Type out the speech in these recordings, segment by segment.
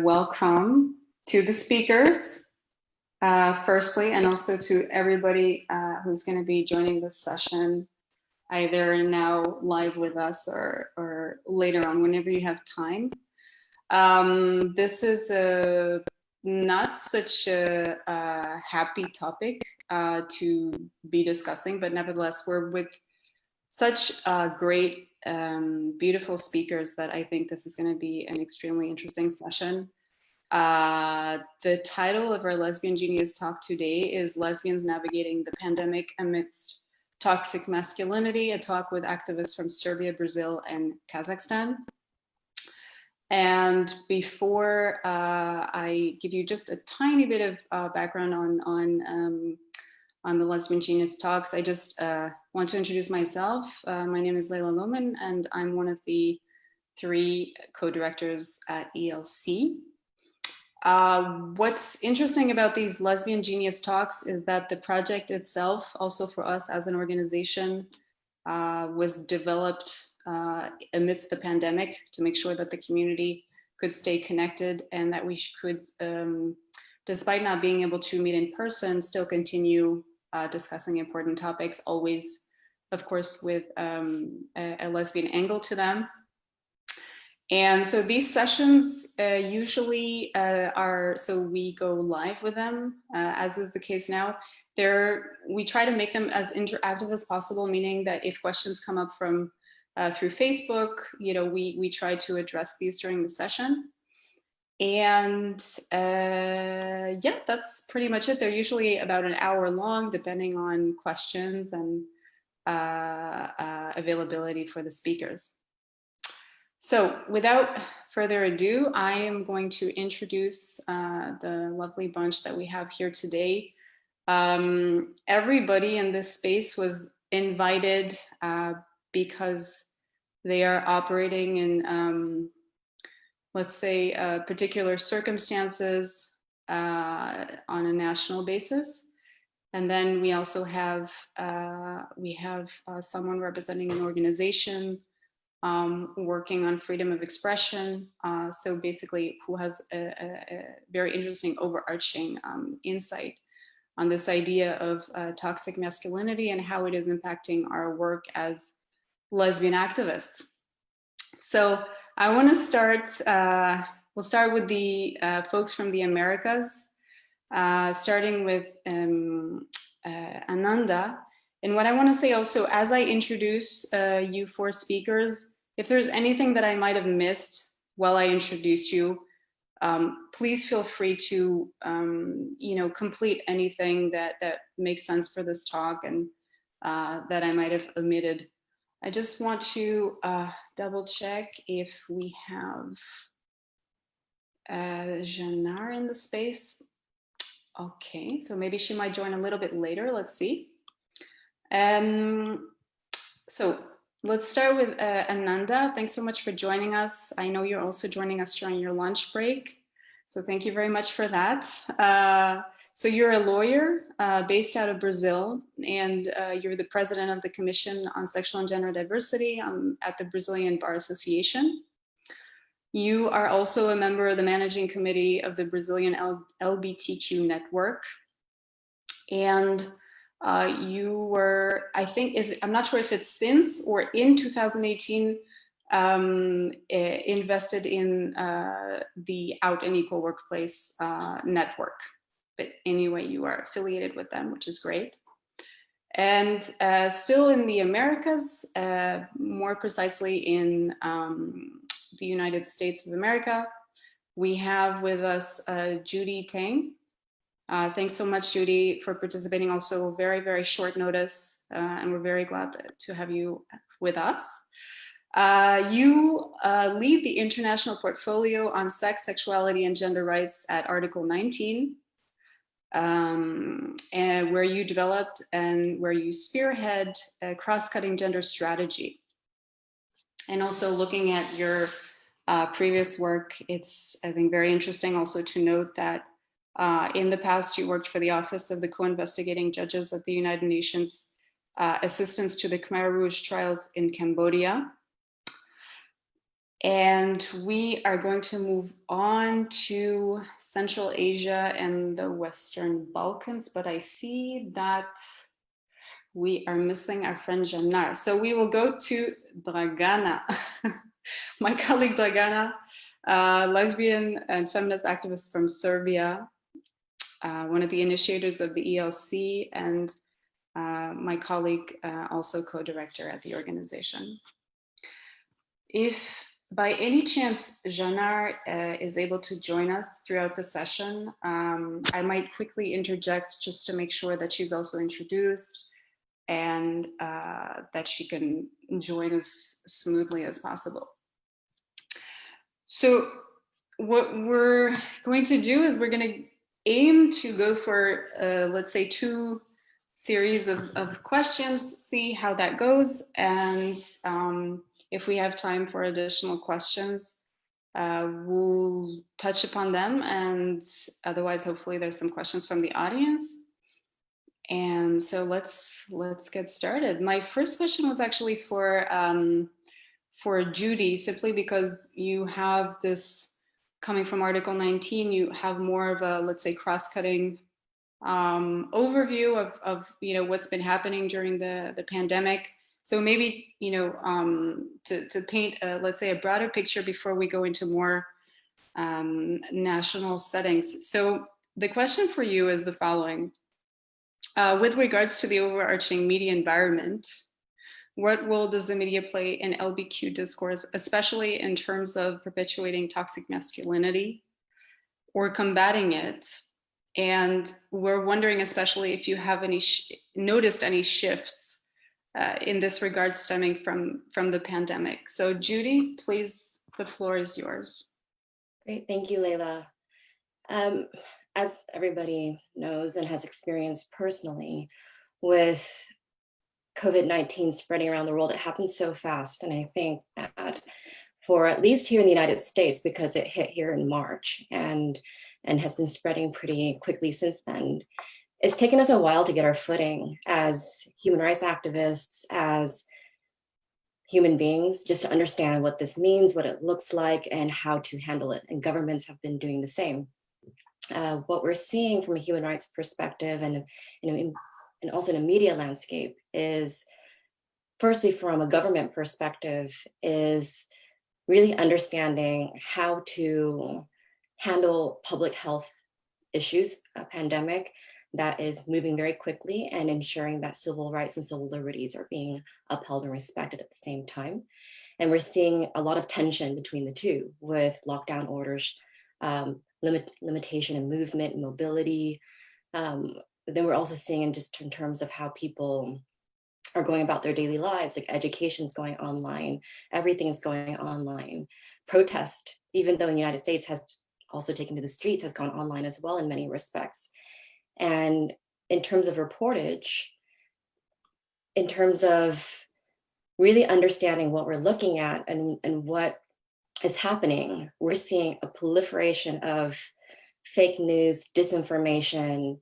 Welcome to the speakers, firstly, and also to everybody who's going to be joining this session, either now live with us or later on, whenever you have time. This is not such a happy topic to be discussing, but nevertheless, we're with such great, beautiful speakers that I think this is going to be an extremely interesting session. The title of our Lesbian Genius talk today is Lesbians Navigating the Pandemic Amidst Toxic Masculinity, a talk with activists from Serbia, Brazil, and Kazakhstan. And before I give you just a tiny bit of background on the Lesbian Genius Talks, I just want to introduce myself. My name is Leila Lohman, and I'm one of the 3 co-directors at ELC. What's interesting about these Lesbian Genius Talks is that the project itself, also for us as an organization, was developed amidst the pandemic to make sure that the community could stay connected and that we could, despite not being able to meet in person, still continue discussing important topics, always, of course, with a lesbian angle to them. And so these sessions usually so we go live with them, as is the case now. We try to make them as interactive as possible, meaning that if questions come up from through Facebook, we try to address these during the session. And yeah, that's pretty much it. They're usually about an hour long, depending on questions and availability for the speakers. So without further ado, I am going to introduce the lovely bunch that we have here today. Everybody in this space was invited because they are operating in, let's say, particular circumstances on a national basis. And then we also have, someone representing an organization working on freedom of expression. So basically, who has a very interesting overarching insight on this idea of toxic masculinity and how it is impacting our work as lesbian activists. So I want to start, we'll start with the folks from the Americas, starting with Ananda. And what I want to say also, as I introduce you 4 speakers, if there's anything that I might have missed while I introduce you, please feel free to, complete anything that makes sense for this talk and that I might have omitted. I just want to double check if we have Zhanar in the space. Okay, so maybe she might join a little bit later. Let's see. So let's start with Ananda. Thanks so much for joining us. I know you're also joining us during your lunch break. So thank you very much for that. So you're a lawyer based out of Brazil, and you're the president of the Commission on Sexual and Gender Diversity at the Brazilian Bar Association. You are also a member of the managing committee of the Brazilian LGBTQ network. And you were, I think, I'm not sure if it's since or in 2018, invested in the Out and Equal Workplace network. But anyway, you are affiliated with them, which is great. And still in the Americas, more precisely in the United States of America, we have with us Judy Tang. Thanks so much, Judy, for participating also very, very short notice, and we're very glad to have you with us. You lead the international portfolio on sex, sexuality, and gender rights at Article 19, and where you developed and where you spearhead a cross-cutting gender strategy. And also looking at your previous work, it's, I think, very interesting also to note that in the past, you worked for the Office of the Co-Investigating Judges at the United Nations Assistance to the Khmer Rouge Trials in Cambodia. And we are going to move on to Central Asia and the Western Balkans, but I see that we are missing our friend Zhanar. So we will go to Dragana. My colleague Dragana, lesbian and feminist activist from Serbia, one of the initiators of the ELC, and my colleague, also co-director at the organization. If by any chance Zhanar is able to join us throughout the session, I might quickly interject just to make sure that she's also introduced and that she can join us smoothly as possible. So what we're going to do is we're going to aim to go for, let's say, 2 series of questions, see how that goes. And if we have time for additional questions, we'll touch upon them. And otherwise, hopefully there's some questions from the audience. And so let's get started. My first question was actually for Judy, simply because you have this, coming from Article 19, you have more of a, let's say, cross-cutting overview of what's been happening during the pandemic. So maybe to paint let's say a broader picture before we go into more national settings. So the question for you is the following: with regards to the overarching media environment, what role does the media play in LBQ discourse, especially in terms of perpetuating toxic masculinity or combating it? And we're wondering especially if you have any noticed any shifts in this regard stemming from the pandemic. So Judy, please, the floor is yours. Great, thank you, Leila. As everybody knows and has experienced personally, with COVID-19 spreading around the world, it happened so fast. And I think that for at least here in the United States, because it hit here in March and has been spreading pretty quickly since then, it's taken us a while to get our footing as human rights activists, as human beings, just to understand what this means, what it looks like, and how to handle it. And governments have been doing the same. What we're seeing from a human rights perspective and also in a media landscape is, firstly, from a government perspective, is really understanding how to handle public health issues, a pandemic that is moving very quickly, and ensuring that civil rights and civil liberties are being upheld and respected at the same time. And we're seeing a lot of tension between the two, with lockdown orders, limitation in movement and mobility. But then we're also seeing in terms of how people are going about their daily lives, like education's going online, everything's going online. Protest, even though in the United States has also taken to the streets, has gone online as well in many respects. And in terms of reportage, in terms of really understanding what we're looking at and what is happening, we're seeing a proliferation of fake news, disinformation,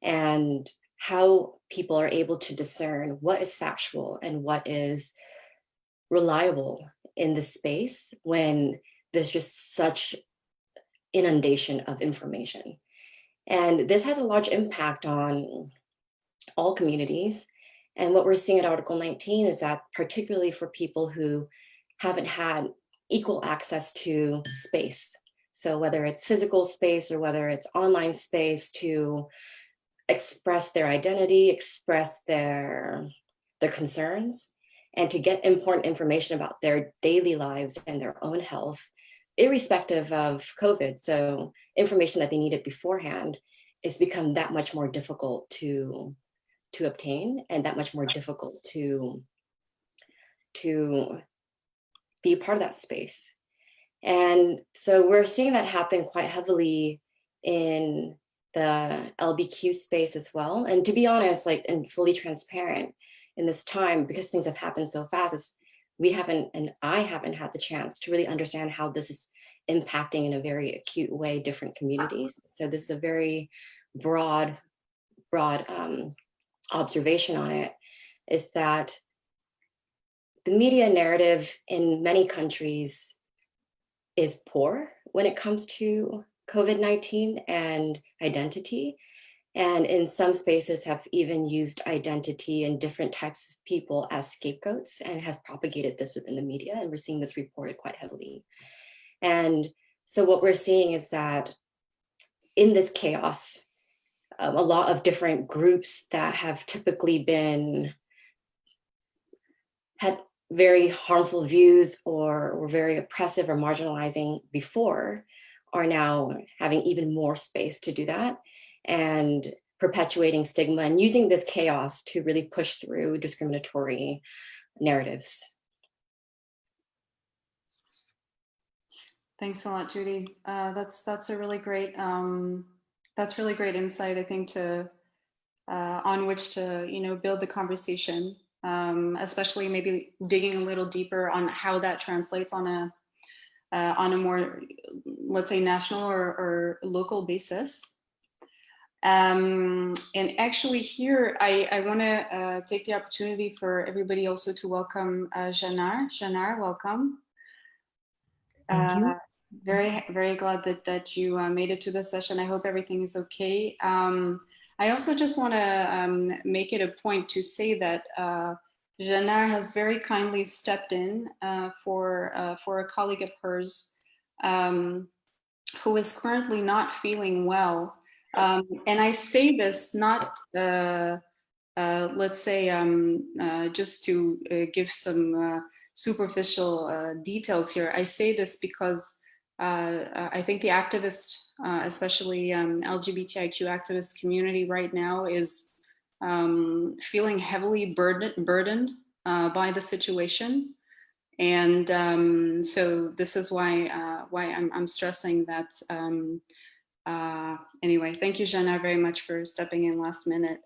and how people are able to discern what is factual and what is reliable in this space when there's just such inundation of information. And this has a large impact on all communities. And what we're seeing at Article 19 is that, particularly for people who haven't had equal access to space, so whether it's physical space or whether it's online space, to express their identity, express their concerns, and to get important information about their daily lives and their own health, irrespective of COVID. So information that they needed beforehand has become that much more difficult to obtain, and that much more difficult to be a part of that space. And so we're seeing that happen quite heavily in the LBQ space as well. And to be honest, like, and fully transparent, in this time, because things have happened so fast, I haven't had the chance to really understand how this is impacting in a very acute way different communities. So this is a very broad observation on it, is that the media narrative in many countries is poor when it comes to COVID-19 and identity. And in some spaces have even used identity and different types of people as scapegoats and have propagated this within the media. And we're seeing this reported quite heavily. And so what we're seeing is that in this chaos, a lot of different groups that have typically had very harmful views or were very oppressive or marginalizing before are now having even more space to do that and perpetuating stigma and using this chaos to really push through discriminatory narratives. Thanks a lot, Judy. That's a really great insight, I think, to on which to build the conversation, especially maybe digging a little deeper on how that translates on a more, let's say, national or local basis. And actually here, I want to take the opportunity for everybody also to welcome Zhanar. Zhanar, welcome. Thank you. Very, very glad that you made it to this session. I hope everything is okay. I also just want to make it a point to say that Zhanar has very kindly stepped in for a colleague of hers who is currently not feeling well. And I say this not, let's say, just to give some superficial details here. I say this because I think the activist, especially LGBTIQ activist community right now is feeling heavily burdened by the situation. And so this is why I'm stressing that. Anyway, thank you, Zhanar, very much for stepping in last minute.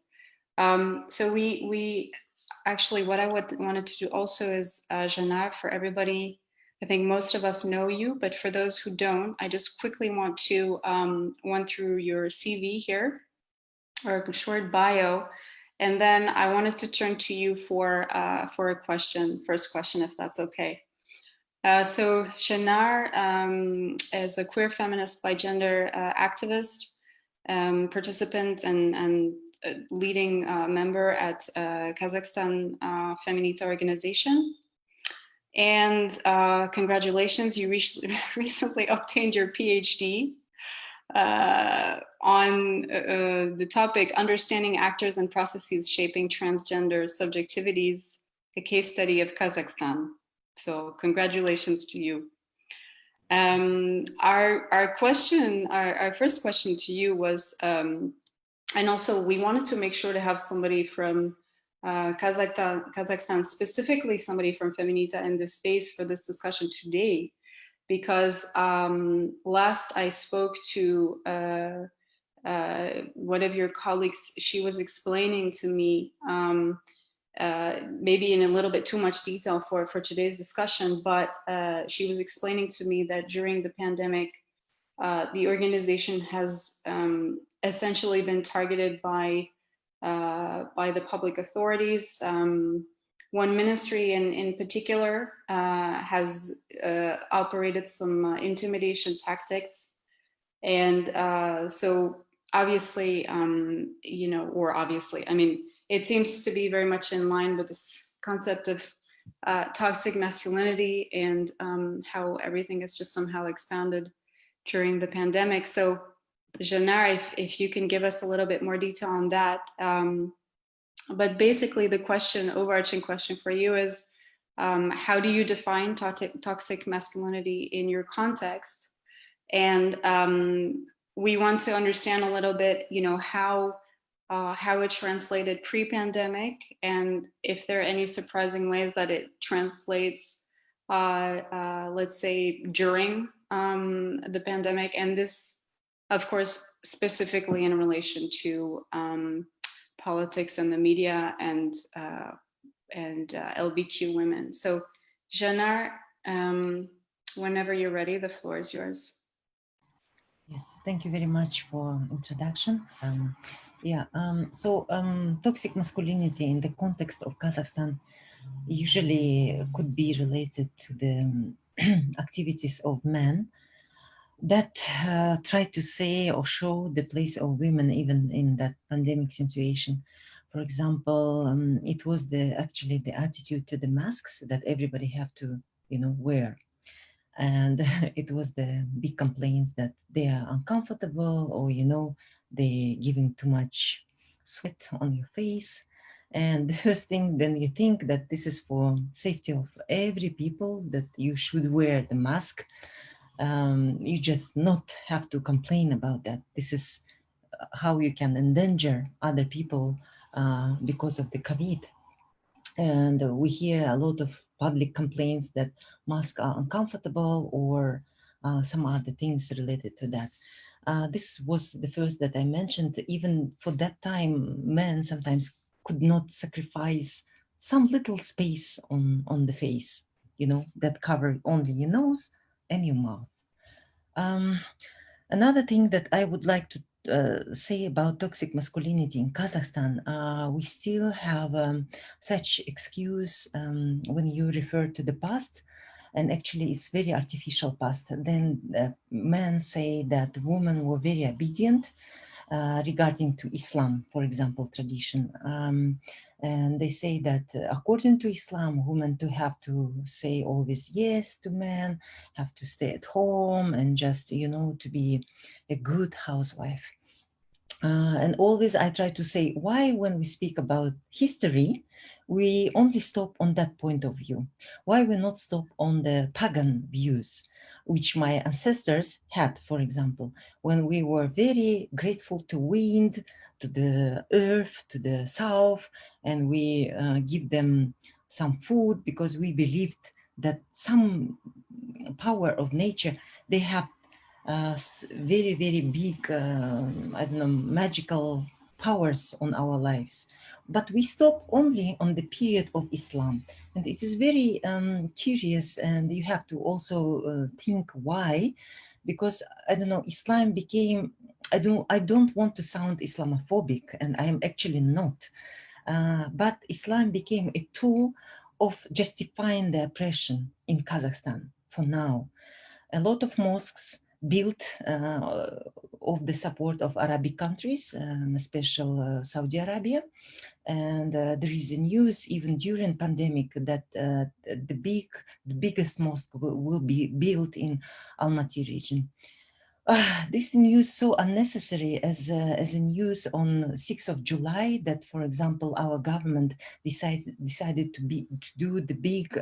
So we actually, what I wanted to do also is, Zhanar, for everybody, I think most of us know you, but for those who don't, I just quickly want to run through your CV here, or a short bio, and then I wanted to turn to you for a first question, if that's okay. So Zhanar is a queer feminist by gender activist, participant and leading member at Kazakhstan Feminita organization. And congratulations, you recently obtained your PhD on the topic Understanding Actors and Processes Shaping Transgender Subjectivities, a case study of Kazakhstan. So congratulations to you. Our first question to you was, and also we wanted to make sure to have somebody from Kazakhstan, specifically somebody from Feminita in this space for this discussion today, because last I spoke to one of your colleagues, she was explaining to me, maybe in a little bit too much detail for today's discussion, but she was explaining to me that during the pandemic, the organization has essentially been targeted by the public authorities. One ministry in particular has operated some intimidation tactics. And so obviously, I mean, it seems to be very much in line with this concept of toxic masculinity and how everything is just somehow expanded during the pandemic. So Zhanar, if you can give us a little bit more detail on that. But basically the overarching question for you is, how do you define toxic masculinity in your context? And we want to understand a little bit, how it translated pre-pandemic, and if there are any surprising ways that it translates, let's say, during the pandemic, and this, of course, specifically in relation to politics and the media and LBQ women. So, Zhanar, whenever you're ready, the floor is yours. Yes, thank you very much for introduction. Toxic masculinity in the context of Kazakhstan usually could be related to the activities of men that try to say or show the place of women even in that pandemic situation. For example, it was actually the attitude to the masks that everybody have to, wear. And it was the big complaints that they are uncomfortable, or, they giving too much sweat on your face. And the first thing, then you think that this is for safety of every people, that you should wear the mask. You just not have to complain about that. This is how you can endanger other people because of the COVID. And we hear a lot of public complaints that masks are uncomfortable, or some other things related to that. This was the first that I mentioned. Even for that time, men sometimes could not sacrifice some little space on the face, that covered only your nose and your mouth. Another thing that I would like to say about toxic masculinity in Kazakhstan, we still have such excuse when you refer to the past, and actually it's very artificial past. Then men say that women were very obedient regarding to Islam, for example, tradition. And they say that according to Islam, women to have to say always yes to men, have to stay at home and just, to be a good housewife. And always I try to say, why when we speak about history, we only stop on that point of view? Why we not stop on the pagan views, which my ancestors had, for example, when we were very grateful to wind, to the earth, to the south, and we give them some food because we believed that some power of nature, they have very, very big, I don't know, magical powers on our lives. But we stop only on the period of Islam. And it is very curious, and you have to also think why, because, I don't know, Islam became, I don't want to sound Islamophobic, and I am actually not. But Islam became a tool of justifying the oppression in Kazakhstan for now. A lot of mosques built of the support of Arabic countries, especially Saudi Arabia. And there is a news even during pandemic that the biggest mosque will be built in Almaty region. This news so unnecessary as a news on 6th of July that, for example, our government decided to do the big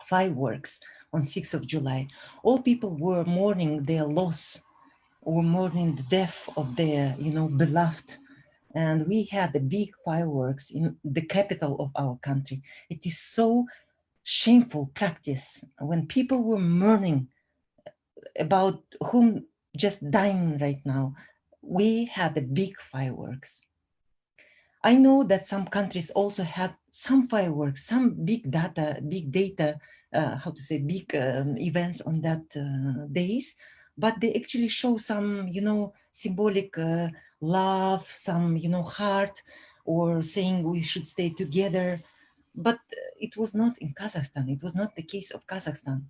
fireworks on 6th of July. All people were mourning their loss, or mourning the death of their, beloved. And we had the big fireworks in the capital of our country. It is so shameful practice when people were mourning about whom just dying right now. We had the big fireworks. I know that some countries also had some fireworks, some big data, big events on that days, but they actually show some, symbolic love, some, heart, or saying we should stay together. But it was not in Kazakhstan. It was not the case of Kazakhstan.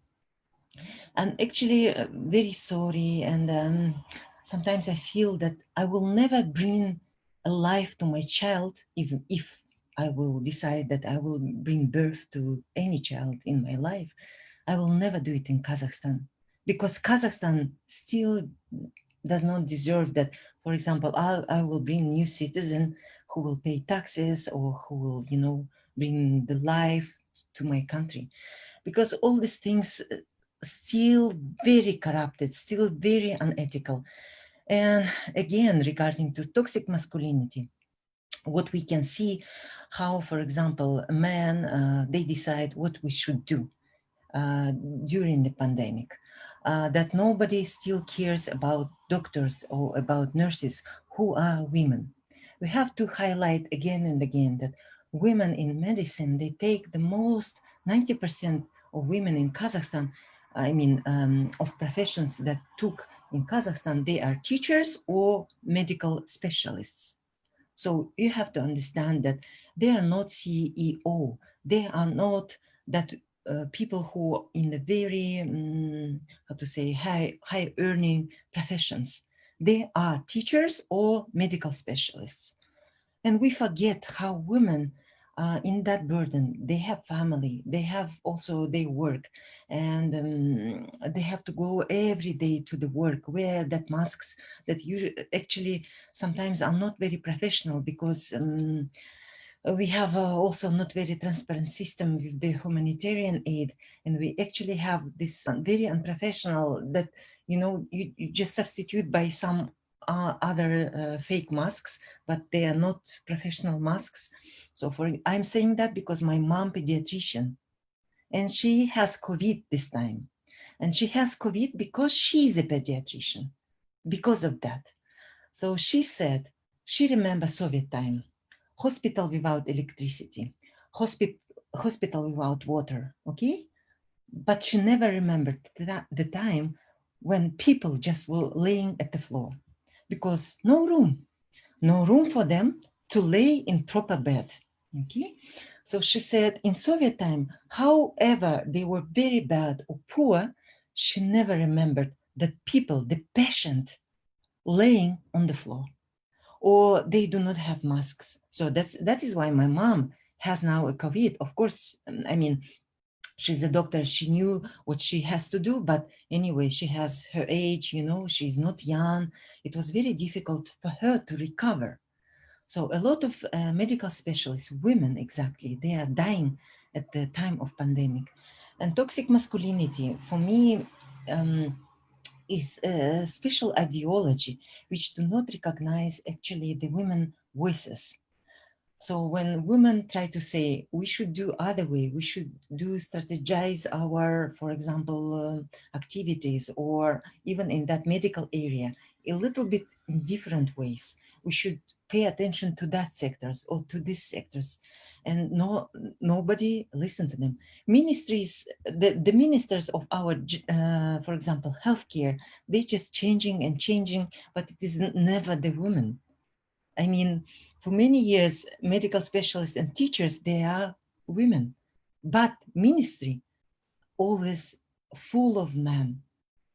I'm actually very sorry, and sometimes I feel that I will never bring a life to my child, even if I will decide that I will bring birth to any child in my life. I will never do it in Kazakhstan, because Kazakhstan still does not deserve that. For example, I will bring new citizen who will pay taxes, or who will, bring the life to my country, because all these things still very corrupted, still very unethical. And again, regarding to toxic masculinity, what we can see, how, for example, men, they decide what we should do during the pandemic, that nobody still cares about doctors or about nurses who are women. We have to highlight again and again that women in medicine, they take the most, 90% of women in Kazakhstan, of professions that took in Kazakhstan, they are teachers or medical specialists. So you have to understand that they are not CEO. They are not that people who in the very, how to say, high earning professions. They are teachers or medical specialists. And we forget how women in that burden, they have family, they have also their work, and they have to go every day to the work, wear that masks that usually actually sometimes are not very professional, because we have also not very transparent system with the humanitarian aid, and we actually have this very unprofessional that, you know, you just substitute by some other fake masks, but they are not professional masks. So I'm saying that because my mom pediatrician, and she has COVID this time, and she has COVID because she's a pediatrician, because of that. So she said she remembers Soviet time, hospital without electricity, hospital without water, okay? But she never remembered the time when people just were laying at the floor, because no room for them to lay in proper bed, okay? So she said in Soviet time, however they were very bad or poor, she never remembered that people, the patient, laying on the floor, or they do not have masks. So that is why my mom has now a COVID. Of course, I mean, she's a doctor, she knew what she has to do, but anyway, she has her age, you know, she's not young. It was very difficult for her to recover. So a lot of medical specialists, women exactly, they are dying at the time of pandemic. And toxic masculinity, for me, is a special ideology which do not recognize actually the women voices. So when women try to say we should do other way, we should do strategize our, for example, activities, or even in that medical area, a little bit in different ways. We should pay attention to that sectors or to these sectors, and nobody listen to them. Ministries, the ministers of our, for example, healthcare, they just changing and changing, but it is never the women. I mean, for many years, medical specialists and teachers, they are women, but ministry always full of men,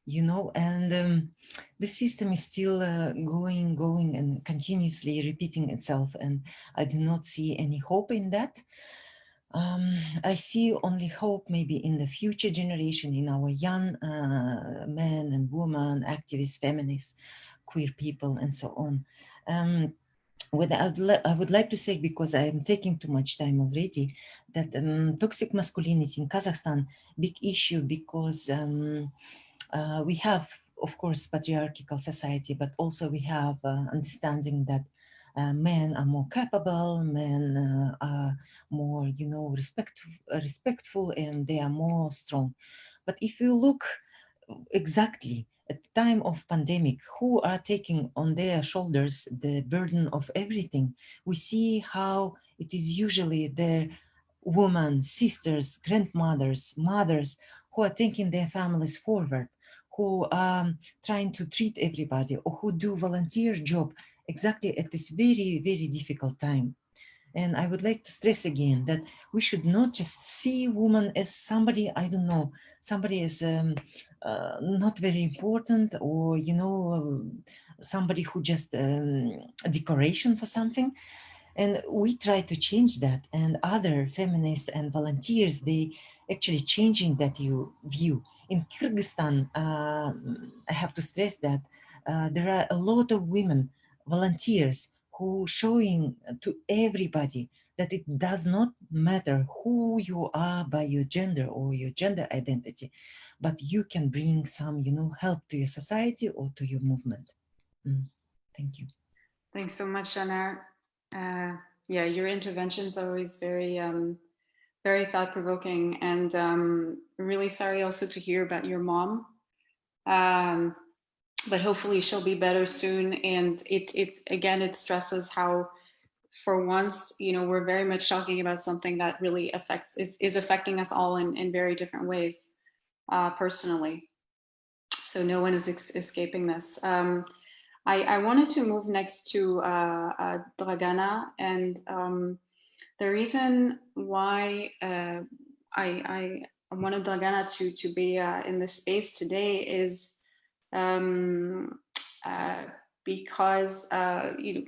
you know, and the system is still going and continuously repeating itself. And I do not see any hope in that. I see only hope maybe in the future generation, in our young men and women, activists, feminists, queer people, and so on. What I would like to say, because I am taking too much time already, that toxic masculinity in Kazakhstan, big issue, because we have, of course, patriarchal society, but also we have understanding that men are more capable, men are more, you know, respectful, and they are more strong. But if you look exactly at the time of pandemic, who are taking on their shoulders the burden of everything, we see how it is usually their women, sisters, grandmothers, mothers, who are taking their families forward, who are trying to treat everybody, or who do volunteer job exactly at this very, very difficult time. And I would like to stress again that we should not just see women as somebody, I don't know, somebody is not very important, or, you know, somebody who just a decoration for something. And we try to change that, and other feminists and volunteers, they actually changing that view. In Kyrgyzstan, I have to stress that there are a lot of women volunteers who showing to everybody that it does not matter who you are by your gender or your gender identity, but you can bring some, you know, help to your society or to your movement. Thank you. Thanks so much, Zhanar. Yeah, your interventions are always very, very thought-provoking, and really sorry also to hear about your mom. But hopefully she'll be better soon. And it stresses how, for once, you know, we're very much talking about something that really is affecting us all in very different ways, personally. So no one is escaping this. I wanted to move next to Dragana, and the reason why wanted Dragana to be in this space today is because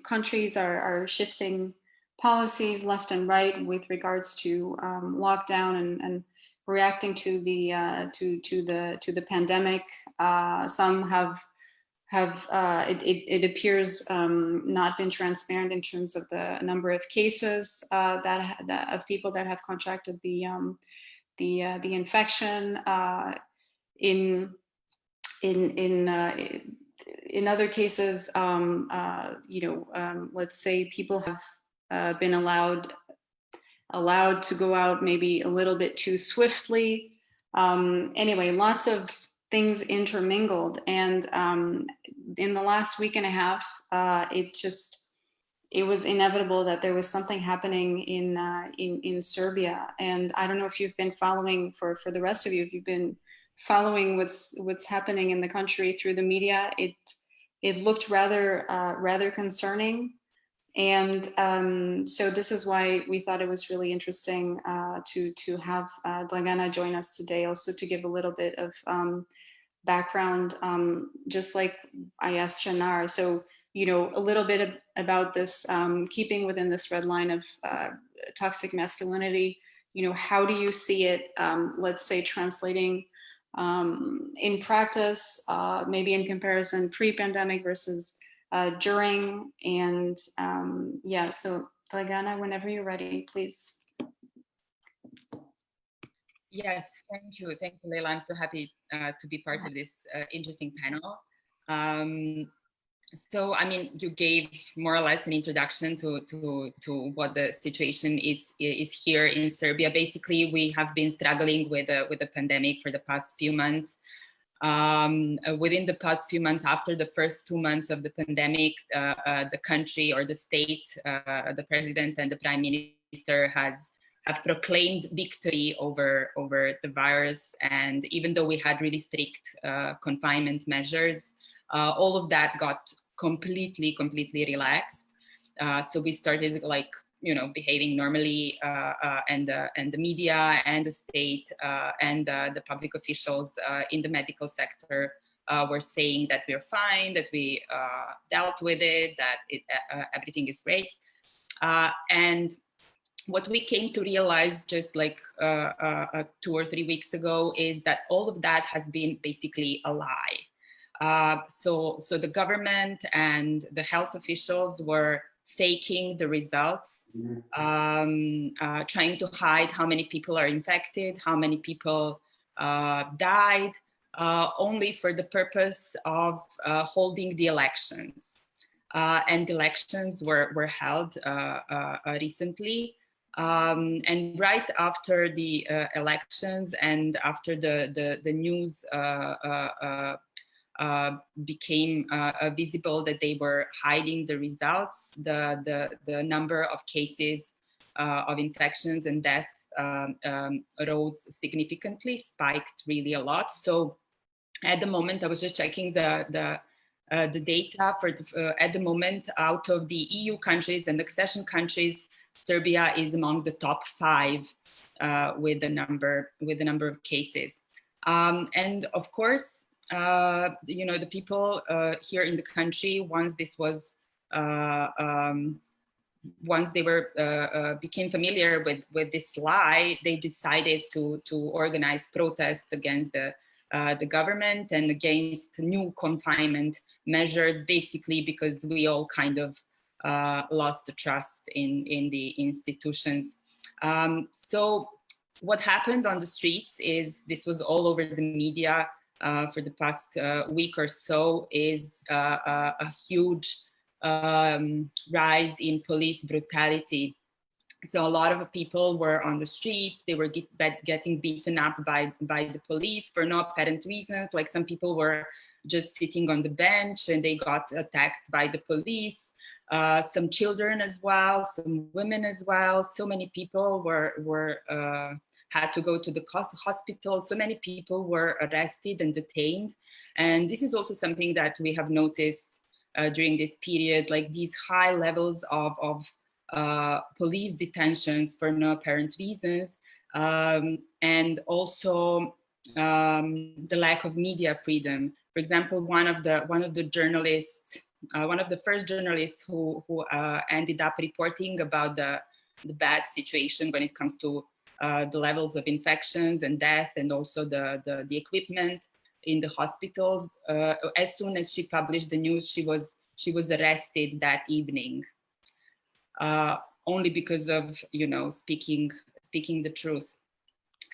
countries are shifting policies left and right with regards to lockdown and reacting to the pandemic. Some have it appears not been transparent in terms of the number of cases that of people that have contracted the infection. In other cases, let's say people have been allowed to go out maybe a little bit too swiftly. Anyway, lots of things intermingled, and in the last week and a half, it was inevitable that there was something happening in Serbia. And I don't know if you've been following, for the rest of you, if you've been following what's happening in the country through the media. It looked rather concerning. And so this is why we thought it was really interesting to have Dragana join us today, also to give a little bit of background, just like I asked Zhanar. So, a little bit about this, keeping within this red line of toxic masculinity, how do you see it, let's say, translating in practice, maybe in comparison pre-pandemic versus during, and yeah, so Dragana, whenever you're ready, please. Yes, thank you, Leila. I'm so happy to be part of this interesting panel. So, I mean, you gave more or less an introduction to what the situation is here in Serbia. Basically, we have been struggling with the pandemic for the past few months. Within the past few months, after the first 2 months of the pandemic, the country or the state, the president and the prime minister have proclaimed victory over the virus. And even though we had really strict confinement measures, all of that got completely relaxed. So we started behaving normally, and the media and the state and the public officials in the medical sector were saying that we're fine, that we dealt with it, that everything is great. And what we came to realize just 2 or 3 weeks ago is that all of that has been basically a lie. So the government and the health officials were faking the results, trying to hide how many people are infected, how many people died, only for the purpose of holding the elections. And elections were held recently. And right after the elections and after the news became visible that they were hiding the results, the number of cases of infections and deaths rose significantly, spiked really a lot. So at the moment, I was just checking the data for at the moment, out of the EU countries and accession countries, Serbia is among the top 5 with the number of cases. And of course, the people here in the country, once they became familiar with this lie, they decided to organize protests against the government and against new confinement measures, basically because we all kind of lost the trust in the institutions. So what happened on the streets is, this was all over the media for the past week or so, is a huge rise in police brutality. So a lot of people were on the streets, they were getting beaten up by the police for no apparent reasons. Like, some people were just sitting on the bench and they got attacked by the police. Some children as well, some women as well. So many people had to go to the hospital. So many people were arrested and detained. And this is also something that we have noticed during this period, like these high levels of police detentions for no apparent reasons. and also the lack of media freedom. For example, one of the journalists, one of the first journalists who ended up reporting about the bad situation when it comes to the levels of infections and death, and also the equipment in the hospitals. As soon as she published the news, she was arrested that evening, only because of speaking the truth.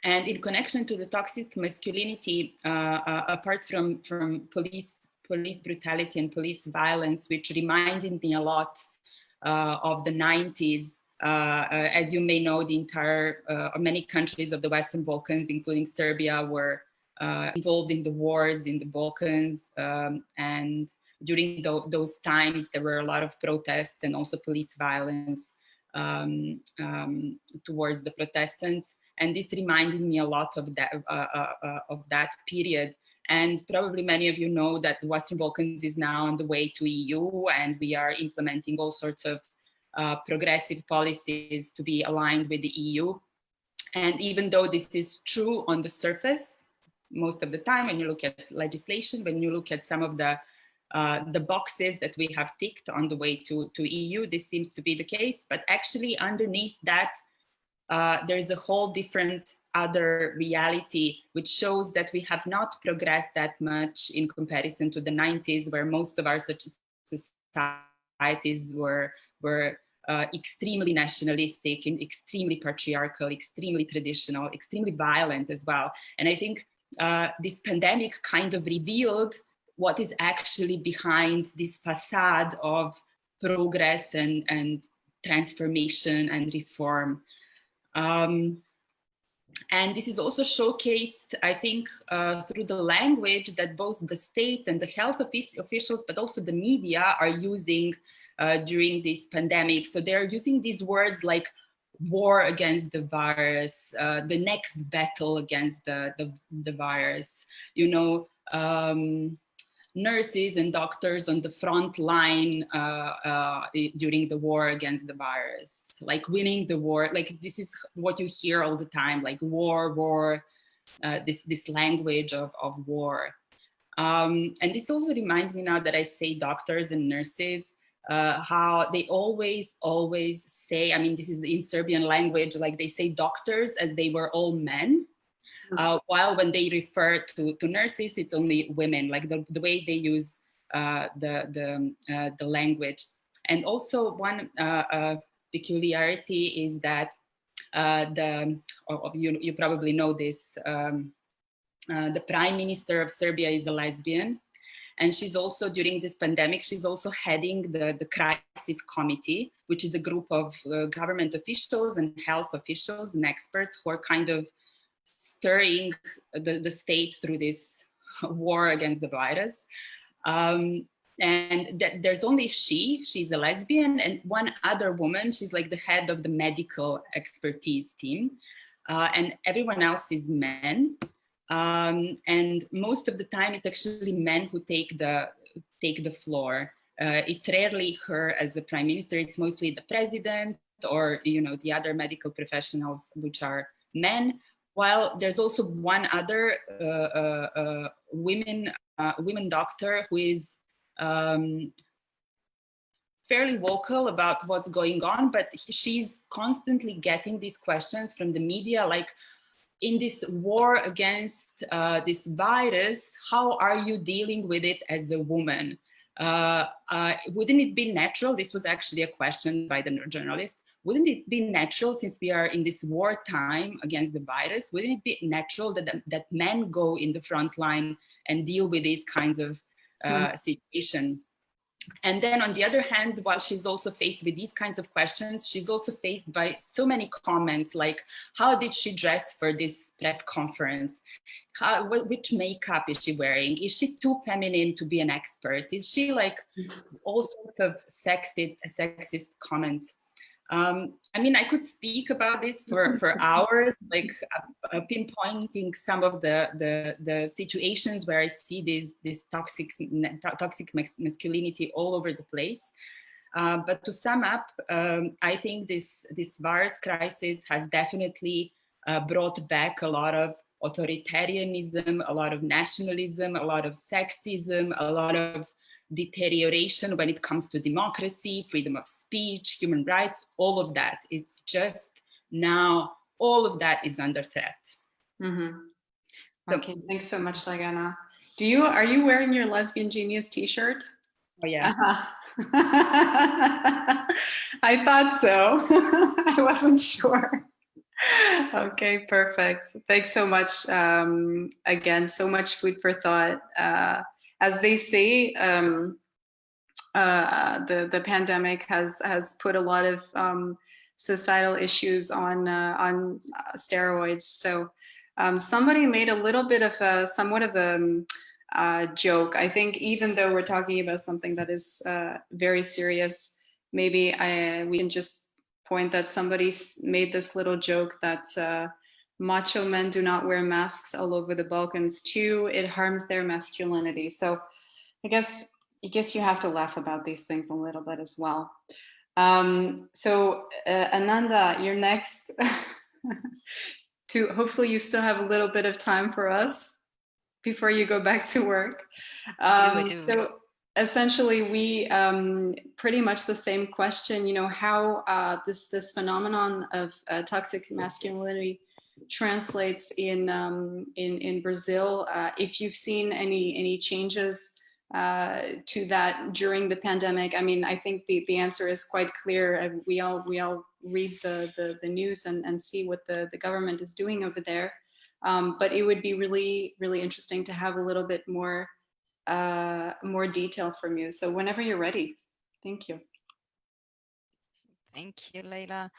And in connection to the toxic masculinity, apart from police brutality and police violence, which reminded me a lot of the 90s. As you may know, the many countries of the Western Balkans, including Serbia, were involved in the wars in the Balkans. And during those times, there were a lot of protests and also police violence towards the Protestants. And this reminded me a lot of that period. And probably many of you know that the Western Balkans is now on the way to EU, and we are implementing all sorts of progressive policies to be aligned with the EU. And even though this is true on the surface, most of the time when you look at legislation, when you look at some of the boxes that we have ticked on the way to EU, this seems to be the case. But actually underneath that, there's a whole different other reality, which shows that we have not progressed that much in comparison to the 90s, where most of our societies were extremely nationalistic and extremely patriarchal, extremely traditional, extremely violent as well. And I think this pandemic kind of revealed what is actually behind this facade of progress and transformation and reform. And this is also showcased, I think, through the language that both the state and the health officials, but also the media are using during this pandemic. So they're using these words like war against the virus, the next battle against the virus, nurses and doctors on the front line during the war against the virus, like winning the war. Like this is what you hear all the time, like war, this language of war. And this also reminds me, now that I say doctors and nurses, how they always say, I mean, this is in Serbian language, like they say doctors as they were all men. While when they refer to nurses, it's only women, like the way they use the language. And also one peculiarity is that you probably know this, the Prime Minister of Serbia is a lesbian. And she's also, during this pandemic, she's also heading the crisis committee, which is a group of government officials and health officials and experts who are kind of stirring the state through this war against the virus. And there's only she's a lesbian, and one other woman, she's like the head of the medical expertise team. And everyone else is men. And most of the time it's actually men who take the floor. It's rarely her as the prime minister, it's mostly the president or the other medical professionals, which are men. While there's also one other women doctor who is fairly vocal about what's going on, but she's constantly getting these questions from the media, like, in this war against this virus, how are you dealing with it as a woman? Wouldn't it be natural? This was actually a question by the journalist. Wouldn't it be natural, since we are in this wartime against the virus, wouldn't it be natural that men go in the front line and deal with these kinds of situation? And then on the other hand, while she's also faced with these kinds of questions, she's also faced by so many comments like, how did she dress for this press conference? Which makeup is she wearing? Is she too feminine to be an expert? Is she like all sorts of sexist comments? I mean, I could speak about this for hours, like pinpointing some of the situations where I see this toxic masculinity all over the place. But to sum up, I think this virus crisis has definitely brought back a lot of authoritarianism, a lot of nationalism, a lot of sexism, a lot of deterioration when it comes to democracy, freedom of speech, human rights, all of that. It's just now all of that is under threat. Mm-hmm. So, Okay, thanks so much, Dragana. Are you wearing your Lesbian Genius t-shirt? oh yeah. I thought so. I wasn't sure. Okay, perfect. Thanks so much. Again, so much food for thought. As they say, the pandemic has put a lot of societal issues on steroids. So somebody made a little bit of somewhat of a joke. I think even though we're talking about something that is very serious, maybe we can just point that somebody made this little joke that macho men do not wear masks all over the Balkans too. It harms their masculinity. So I guess you have to laugh about these things a little bit as well. So Ananda, you're next. Hopefully you still have a little bit of time for us before you go back to work. I do. So essentially, we pretty much the same question. You know, how this phenomenon of toxic masculinity translates in Brazil. If you've seen any changes to that during the pandemic, I mean, I think the answer is quite clear. We all read the news and see what the government is doing over there. But it would be really interesting to have a little bit more detail from you. So whenever you're ready. Thank you. Thank you, Leila.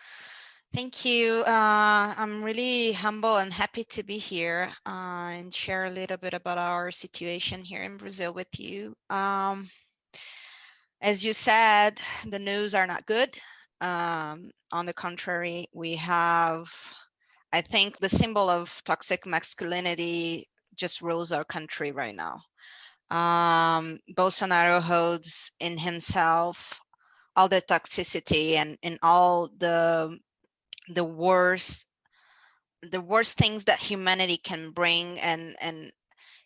Thank you. I'm really humble and happy to be here and share a little bit about our situation here in Brazil with you. As you said, the news are not good. On the contrary, we have, I think, the symbol of toxic masculinity just rules our country right now. Bolsonaro holds in himself all the toxicity and all the worst things that humanity can bring, and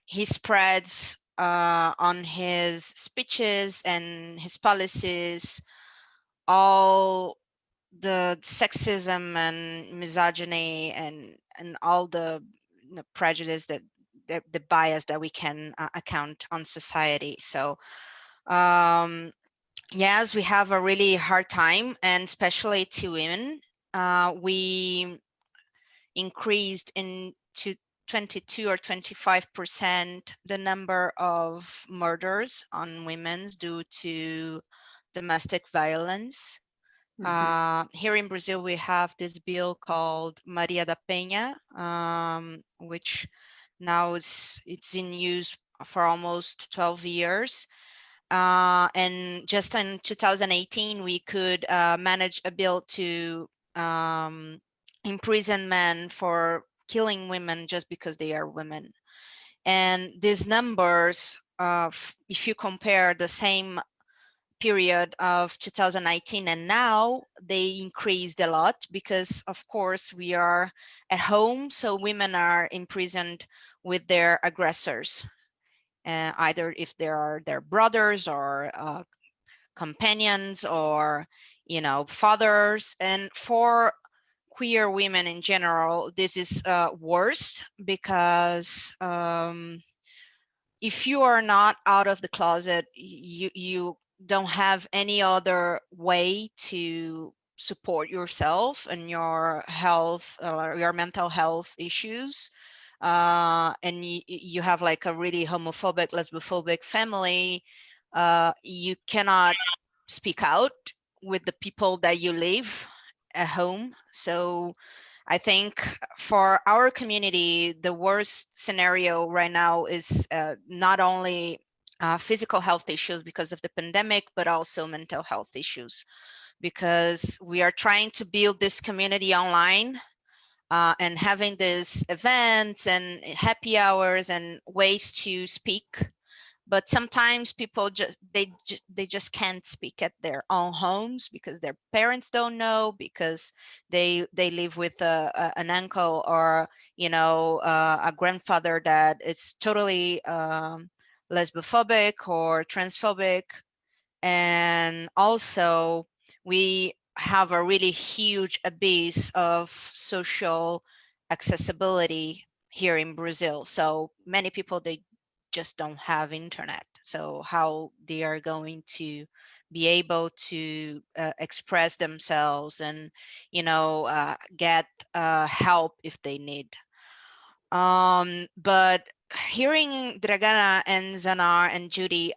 he spreads on his speeches and his policies all the sexism and misogyny and all the prejudice that the bias that we can account on society. So yes, we have a really hard time, and especially to women. We increased to 22 or 25% the number of murders on women due to domestic violence. Here in Brazil, we have this bill called Maria da Penha, which now it's in use for almost 12 years. And just in 2018, we could manage a bill to imprison men for killing women just because they are women. And these numbers, if you compare the same period of 2019 and now, they increased a lot because, of course, we are at home, so women are imprisoned with their aggressors, either if they are their brothers or companions or fathers. And for queer women in general, this is worse because if you are not out of the closet, you don't have any other way to support yourself and your health or your mental health issues. And you have like a really homophobic, lesbophobic family. You cannot speak out with the people that you live at home. So I think for our community, the worst scenario right now is not only physical health issues because of the pandemic, but also mental health issues, because we are trying to build this community online and having these events and happy hours and ways to speak, but sometimes people they just can't speak at their own homes because their parents don't know, because they live with an uncle or a grandfather that is totally lesbophobic or transphobic. And also we have a really huge abyss of social accessibility here in Brazil. So many people, they just don't have internet. So how they are going to be able to express themselves and get help if they need. But hearing Dragana and Zhanar and Judy,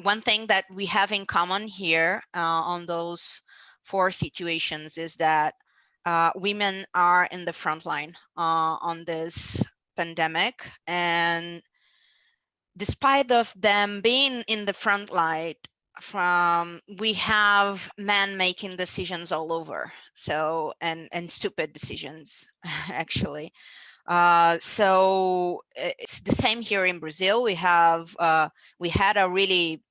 one thing that we have in common here on those 4 situations is that women are in the front line on this pandemic. And despite of them being in the front line, we have men making decisions all over. So, and stupid decisions, actually. So it's the same here in Brazil. We had a really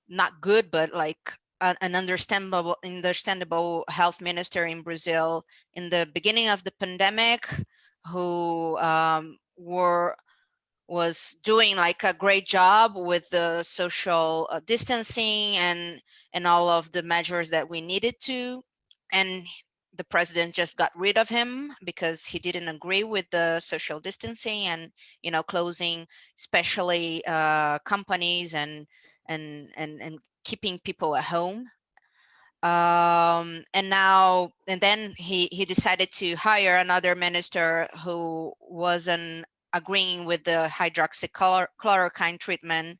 not good, but like an understandable health minister in Brazil in the beginning of the pandemic, who was doing like a great job with the social distancing and all of the measures that we needed to. And the president just got rid of him because he didn't agree with the social distancing and closing especially companies and keeping people at home. And then he decided to hire another minister who wasn't agreeing with the hydroxychloroquine treatment,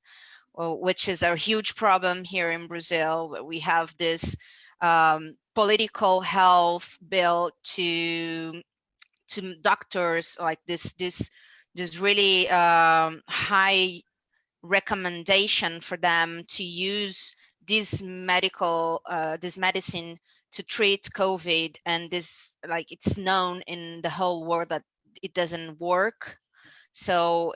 which is a huge problem here in Brazil. We have this political health bill to doctors, like this really high recommendation for them to use this medicine to treat COVID, and this, like, it's known in the whole world that it doesn't work. So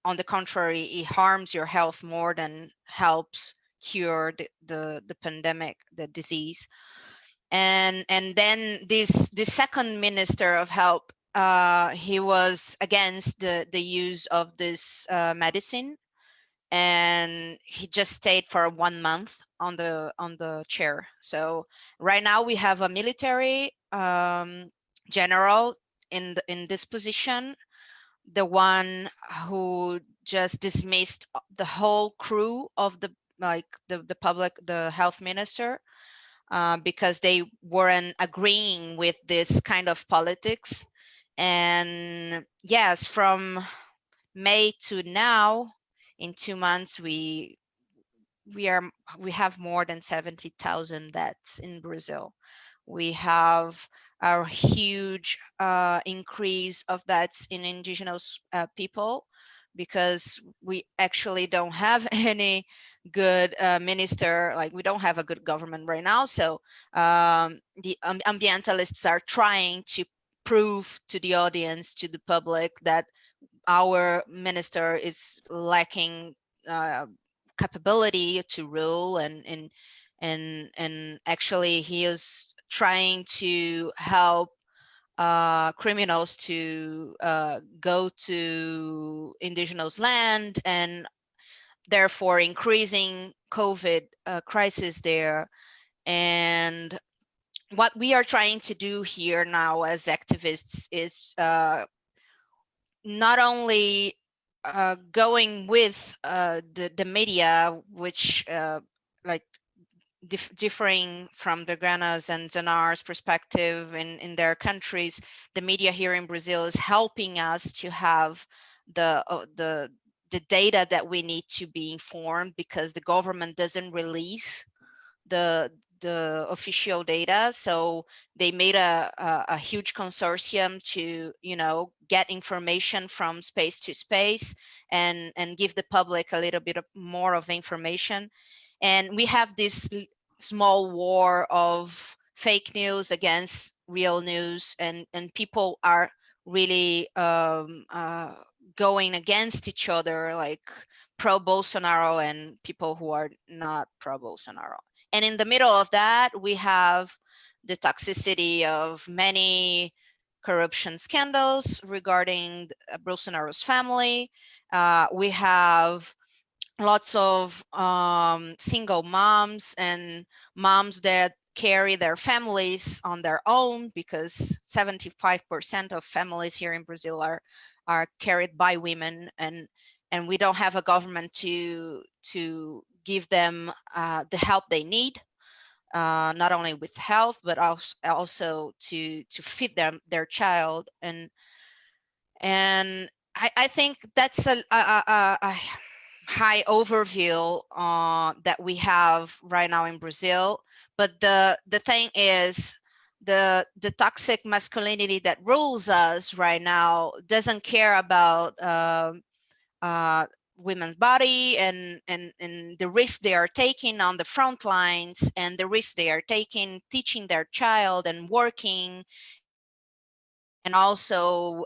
on the contrary, it harms your health more than helps cure the pandemic, the disease. And then this second minister of health, he was against the use of this medicine, and he just stayed for 1 month on the chair. So right now we have a military general in this position, the one who just dismissed the whole crew of the health minister because they weren't agreeing with this kind of politics. And yes, from May to now, in 2 months, we have more than 70,000 deaths in Brazil. We have a huge increase of deaths in indigenous people, because we actually don't have any good minister, like we don't have a good government right now. So the ambientalists are trying to prove to the audience, to the public, that our minister is lacking capability to rule, and actually he is trying to help criminals to go to indigenous land, and therefore increasing COVID crisis there. And what we are trying to do here now as activists is not only going with the media, which like differing from Dragana's and Zhanar's perspective in their countries, the media here in Brazil is helping us to have the data that we need to be informed, because the government doesn't release the official data. So they made a huge consortium to get information from space to space and give the public a little bit more of information. And we have this small war of fake news against real news, and people are really going against each other, like pro-Bolsonaro and people who are not pro-Bolsonaro. And in the middle of that, we have the toxicity of many corruption scandals regarding Bolsonaro's family. We have lots of single moms and moms that carry their families on their own, because 75% of families here in Brazil are carried by women, and we don't have a government to give them the help they need, not only with health, but also to feed their child. And I think that's a high overview that we have right now in Brazil. But the thing is, the toxic masculinity that rules us right now doesn't care about women's body and the risk they are taking on the front lines, and the risk they are taking teaching their child and working, and also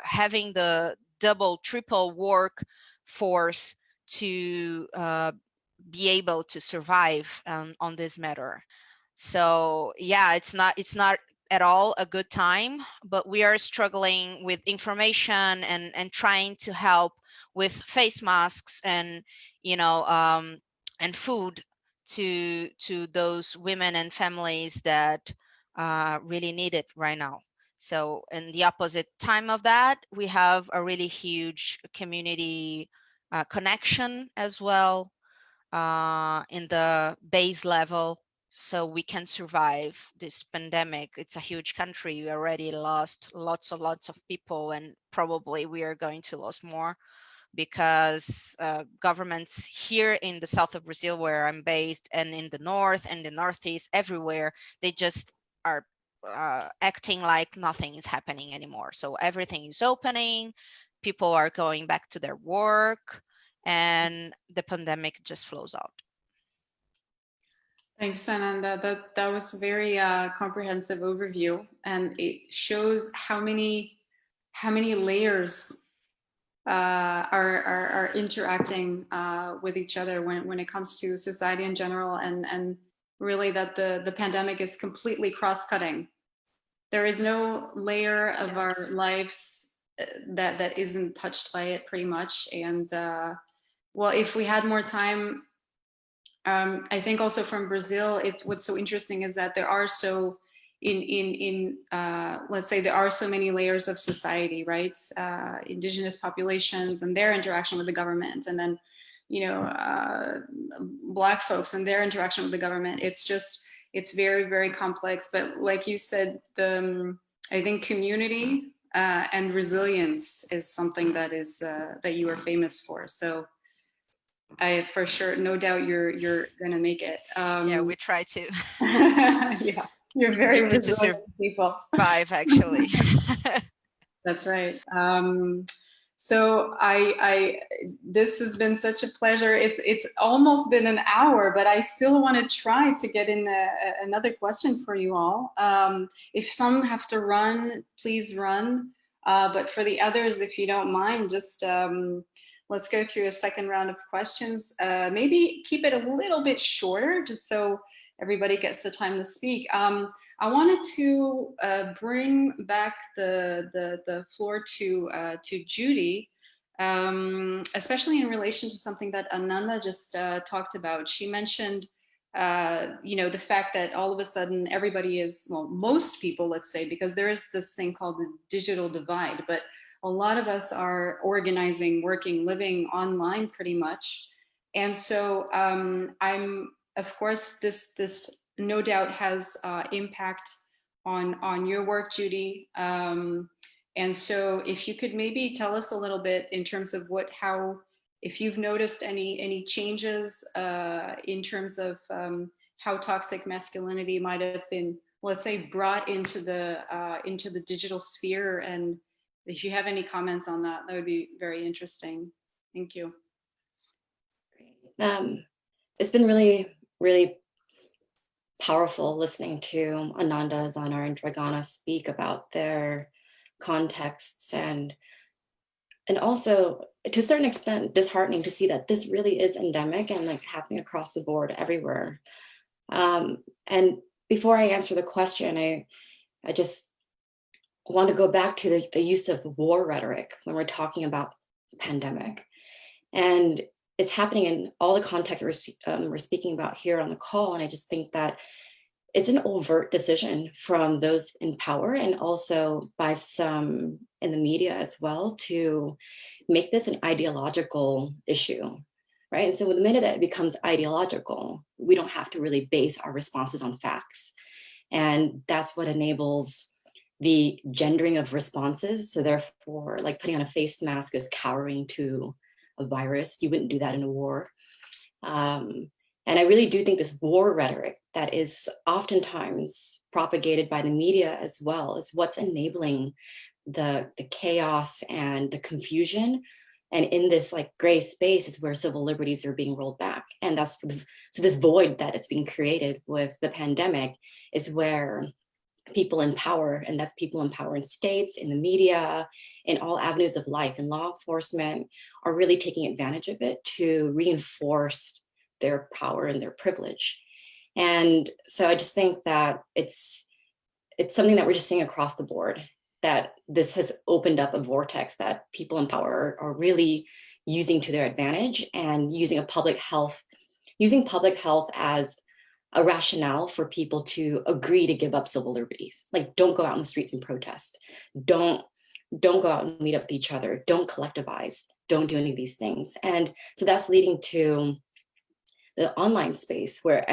having the double, triple work force to be able to survive on this matter. So yeah, it's not at all a good time, but we are struggling with information and trying to help with face masks and and food to those women and families that really need it right now. So in the opposite time of that, we have a really huge community connection as well in the base level, so we can survive this pandemic. It's a huge country. We already lost lots of people, and probably we are going to lose more, because governments here in the south of Brazil, where I'm based, and in the north and the northeast, everywhere, they just are acting like nothing is happening anymore. So everything is opening, people are going back to their work, and the pandemic just flows out. Thanks, Ananda. That was a very comprehensive overview, and it shows how many layers are interacting with each other when it comes to society in general, and really that the pandemic is completely cross-cutting. There is no layer of our lives that isn't touched by it, pretty much. And well, if we had more time, I think also from Brazil, what's so interesting is that there are so let's say there are so many layers of society, right? Indigenous populations and their interaction with the government, and then Black folks and their interaction with the government. It's very, very complex. But like you said, I think community and resilience is something that you are famous for. So I, for sure, no doubt you're gonna make it. Yeah, we try to. Yeah, you're very resilient people. Survive, actually. That's right. So this has been such a pleasure. It's almost been an hour, but I still want to try to get in another question for you all. If some have to run, please run. But for the others, if you don't mind, just let's go through a second round of questions. Maybe keep it a little bit shorter, just so everybody gets the time to speak. I wanted to bring back the floor to Judy, especially in relation to something that Ananda just talked about. She mentioned, the fact that all of a sudden everybody is, well, most people, let's say, because there is this thing called the digital divide, but a lot of us are organizing, working, living online pretty much. And so of course, this no doubt has impact on your work, Judy. And so if you could maybe tell us a little bit in terms of if you've noticed any changes in terms of how toxic masculinity might have been, let's say, brought into the digital sphere, and if you have any comments on that, that would be very interesting. Thank you. It's been really, really powerful listening to Ananda, Zhanar, and Dragana speak about their contexts, and also to a certain extent disheartening to see that this really is endemic and like happening across the board everywhere. And before I answer the question, I just want to go back to the use of war rhetoric when we're talking about the pandemic. And it's happening in all the contexts we're speaking about here on the call. And I just think that it's an overt decision from those in power and also by some in the media as well to make this an ideological issue, right? And so the minute that it becomes ideological, we don't have to really base our responses on facts. And that's what enables the gendering of responses. So therefore, like putting on a face mask is cowering to a virus. You wouldn't do that in a war. And I really do think this war rhetoric that is oftentimes propagated by the media as well is what's enabling the chaos and the confusion. And in this like gray space is where civil liberties are being rolled back. And that's so this void that it's being created with the pandemic is where people in power, and that's people in power in states, in the media, in all avenues of life, and law enforcement are really taking advantage of it to reinforce their power and their privilege. And so I just think that it's something that we're just seeing across the board, that this has opened up a vortex that people in power are really using to their advantage and using public health as a rationale for people to agree to give up civil liberties. Like, don't go out in the streets and protest. Don't go out and meet up with each other. Don't collectivize. Don't do any of these things. And so that's leading to the online space where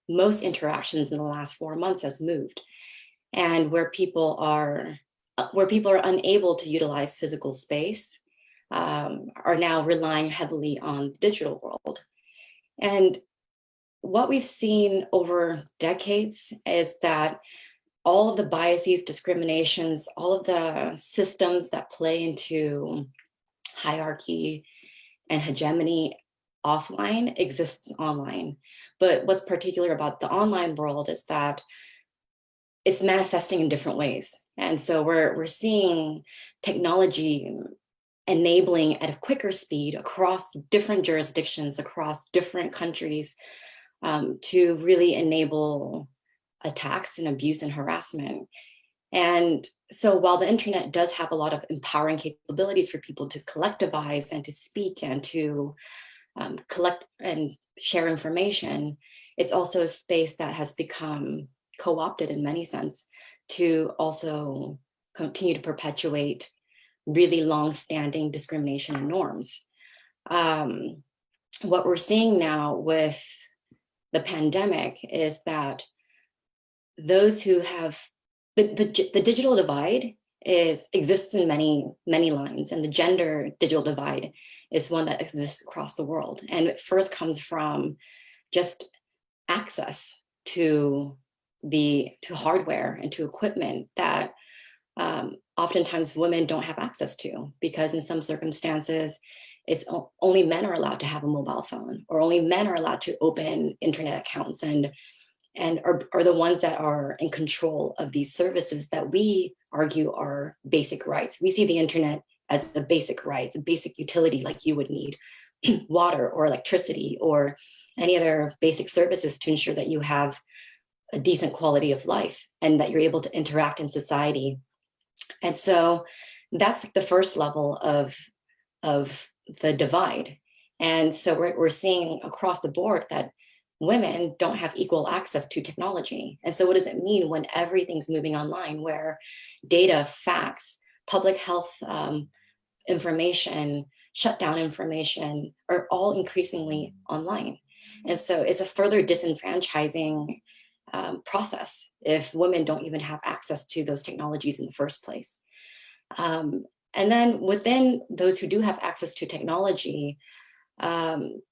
most interactions in the last 4 months has moved, and where people are unable to utilize physical space, are now relying heavily on the digital world. And what we've seen over decades is that all of the biases, discriminations, all of the systems that play into hierarchy and hegemony offline exists online. But what's particular about the online world is that it's manifesting in different ways. And so we're seeing technology enabling at a quicker speed across different jurisdictions, across different countries, to really enable attacks and abuse and harassment. And so while the internet does have a lot of empowering capabilities for people to collectivize and to speak and to collect and share information, it's also a space that has become co-opted in many sense to also continue to perpetuate really long-standing discrimination and norms. What we're seeing now with the pandemic is that those who have the digital divide exists in many lines, and the gender digital divide is one that exists across the world. And it first comes from just access to hardware and to equipment that oftentimes women don't have access to, because in some circumstances it's only men are allowed to have a mobile phone, or only men are allowed to open internet accounts and are the ones that are in control of these services that we argue are basic rights. We see the internet as a basic right, a basic utility like you would need water or electricity or any other basic services to ensure that you have a decent quality of life and that you're able to interact in society. And so that's like the first level of the divide. And so we're seeing across the board that women don't have equal access to technology. And so what does it mean when everything's moving online, where data, facts, public health information, shutdown information are all increasingly online? And so it's a further disenfranchising process if women don't even have access to those technologies in the first place. And then within those who do have access to technology,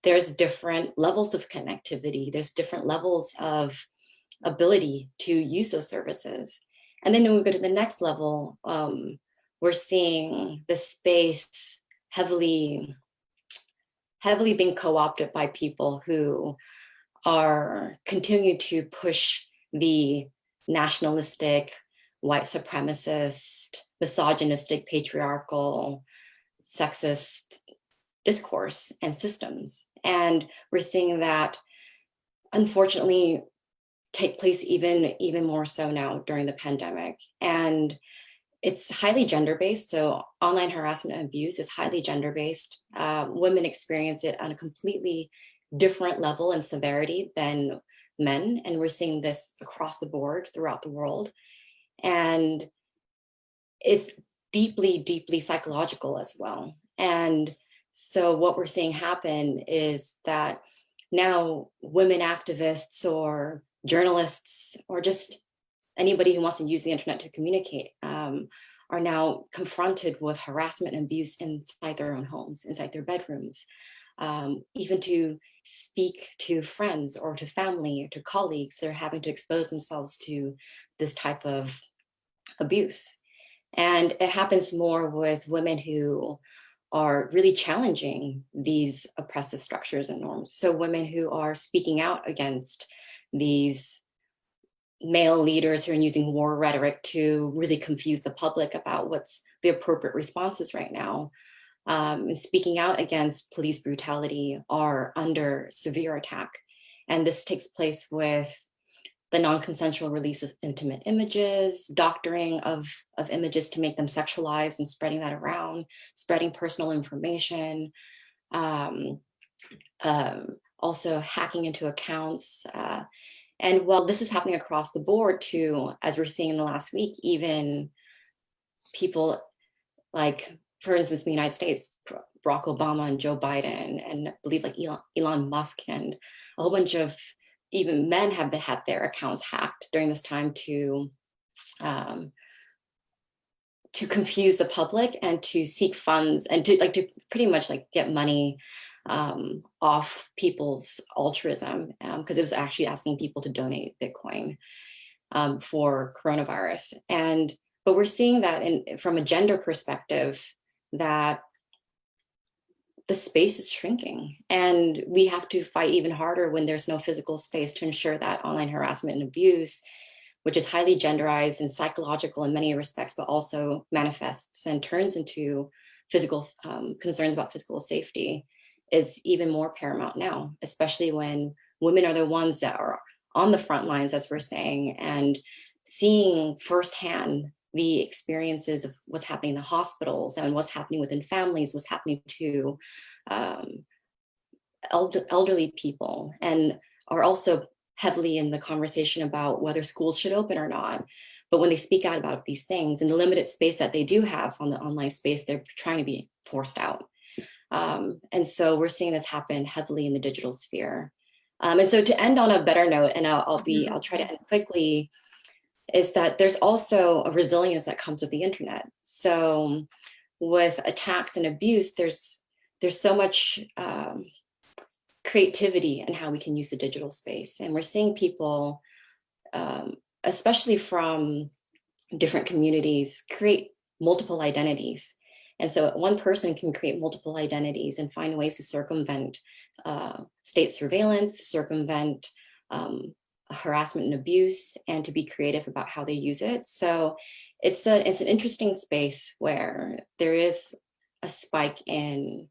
there's different levels of connectivity. There's different levels of ability to use those services. And then when we go to the next level, we're seeing the space heavily being co-opted by people who are continuing to push the nationalistic, white supremacist, misogynistic, patriarchal sexist discourse and systems. And we're seeing that, unfortunately, take place even more so now during the pandemic. And it's highly gender-based. So online harassment and abuse is highly gender-based. Women experience it on a completely different level and severity than men. And we're seeing this across the board throughout the world. And it's deeply, deeply psychological as well. And so what we're seeing happen is that now women activists or journalists or just anybody who wants to use the internet to communicate are now confronted with harassment and abuse inside their own homes, inside their bedrooms, even to speak to friends or to family or to colleagues. They're having to expose themselves to this type of abuse. And it happens more with women who are really challenging these oppressive structures and norms. So women who are speaking out against these male leaders who are using war rhetoric to really confuse the public about what's the appropriate responses right now, and speaking out against police brutality are under severe attack. And this takes place with the non-consensual release of intimate images, doctoring of images to make them sexualized and spreading that around, spreading personal information, also hacking into accounts. And while this is happening across the board too, as we're seeing in the last week, even people like, for instance, in the United States, Barack Obama and Joe Biden, and I believe like Elon Musk and a whole bunch of even men have had their accounts hacked during this time to confuse the public and to seek funds and to pretty much like get money off people's altruism, because it was actually asking people to donate Bitcoin for coronavirus. But we're seeing that from a gender perspective, that the space is shrinking, and we have to fight even harder when there's no physical space to ensure that online harassment and abuse, which is highly genderized and psychological in many respects, but also manifests and turns into physical concerns about physical safety, is even more paramount now, especially when women are the ones that are on the front lines, as we're saying, and seeing firsthand the experiences of what's happening in the hospitals and what's happening within families, what's happening to elderly people, and are also heavily in the conversation about whether schools should open or not. But when they speak out about these things, in the limited space that they do have on the online space, they're trying to be forced out. And so we're seeing this happen heavily in the digital sphere. And so to end on a better note, and I'll try to end quickly, is that there's also a resilience that comes with the internet. So with attacks and abuse, there's so much creativity in how we can use the digital space. And we're seeing people, especially from different communities, create multiple identities. And so one person can create multiple identities and find ways to circumvent state surveillance, circumvent harassment and abuse, and to be creative about how they use it. So it's an interesting space where there is a spike in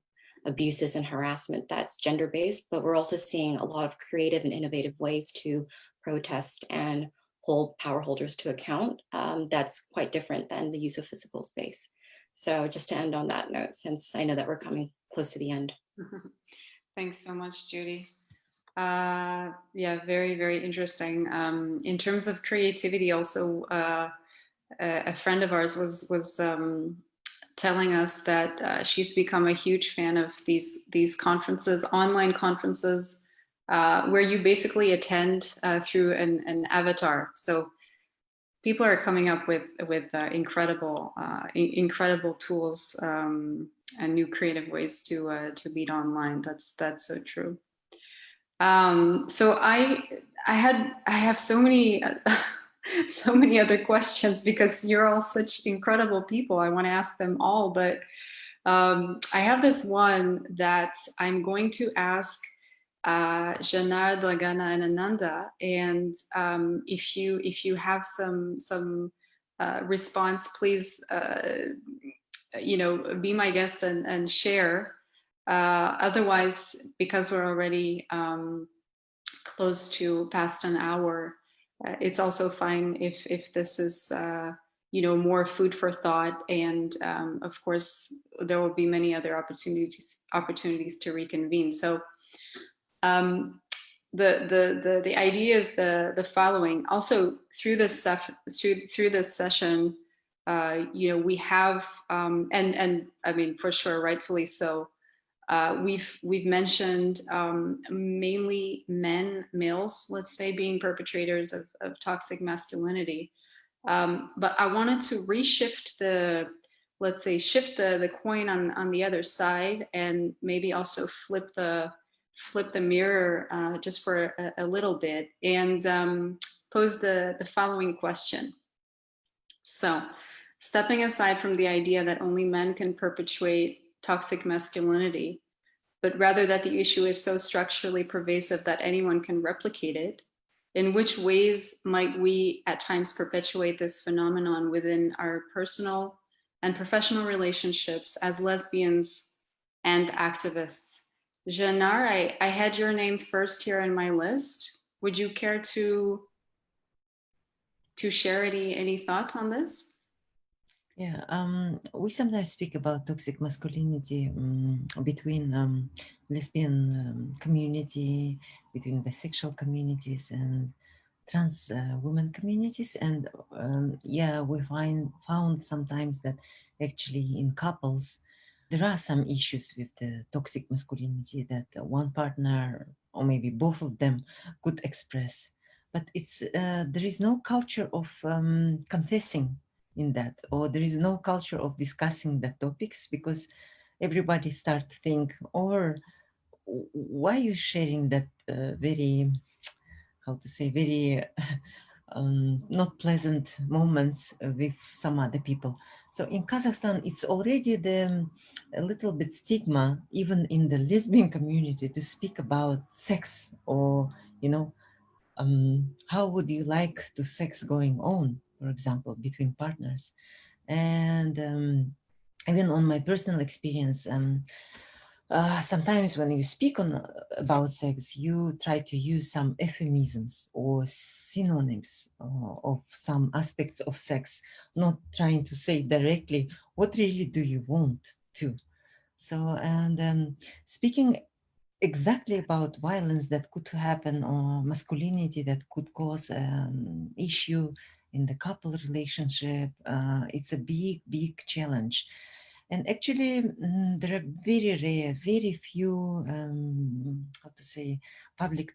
abuses and harassment that's gender-based, but we're also seeing a lot of creative and innovative ways to protest and hold power holders to account. That's quite different than the use of physical space. So just to end on that note, since I know that we're coming close to the end. Thanks so much, Judy. Yeah, very, very interesting. In terms of creativity, also, a friend of ours was telling us that she's become a huge fan of these conferences, online conferences, where you basically attend through an avatar. So people are coming up with incredible tools and new creative ways to lead online. That's so true. So I have so many so many other questions, because you're all such incredible people. I want to ask them all, but I have this one that I'm going to ask Zhanar, Dragana, and Ananda, and if you have some response, please be my guest and share. Otherwise, because we're already close to past an hour, it's also fine if this is more food for thought, and of course there will be many other opportunities to reconvene. So the idea is the following. Also through this session, we have and I mean, for sure, rightfully so, we've mentioned mainly males, let's say, being perpetrators of toxic masculinity. But I wanted to shift the coin on the other side, and maybe also flip the mirror just for a little bit, and pose the following question. So, stepping aside from the idea that only men can perpetuate toxic masculinity, but rather that the issue is so structurally pervasive that anyone can replicate it, in which ways might we at times perpetuate this phenomenon within our personal and professional relationships as lesbians and activists? Zhanar, I had your name first here in my list. Would you care to share any thoughts on this? Yeah, we sometimes speak about toxic masculinity between lesbian community, between bisexual communities and trans women communities, and yeah, we found sometimes that actually in couples there are some issues with the toxic masculinity that one partner or maybe both of them could express, but it's there is no culture of confessing in that, or there is no culture of discussing the topics, because everybody start to think, or why are you sharing that very, how to say, very not pleasant moments with some other people. So in Kazakhstan, it's already a little bit stigma, even in the lesbian community, to speak about sex, or, how would you like to sex going on, for example, between partners. And even on my personal experience, sometimes when you speak about sex, you try to use some euphemisms or synonyms of some aspects of sex, not trying to say directly what really do you want to. So, and speaking exactly about violence that could happen, or masculinity that could cause issue in the couple relationship, it's a big challenge. And actually, there are very rare, very few, how to say, public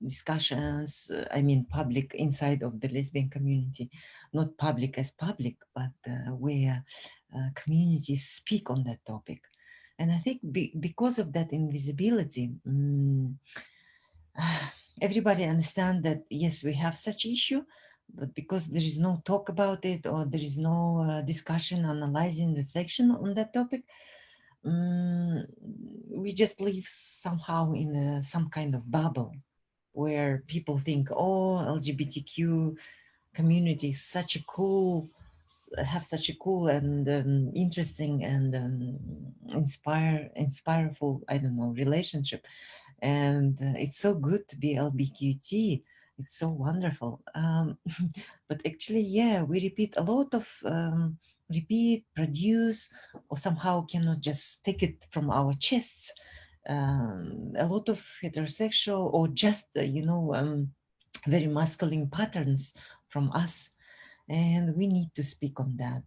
discussions, I mean, public inside of the lesbian community, not public as public, but where communities speak on that topic. And I think because of that invisibility, everybody understands that, yes, we have such issue, but because there is no talk about it, or there is no discussion, analyzing, reflection on that topic, we just live somehow in some kind of bubble where people think, oh, LGBTQ community is such a cool, have such a cool and interesting and inspireful, I don't know, relationship. And it's so good to be LGBTQ. It's so wonderful. But actually, yeah, we repeat a lot of produce, or somehow cannot just take it from our chests. A lot of heterosexual, or just, very masculine patterns from us. And we need to speak on that.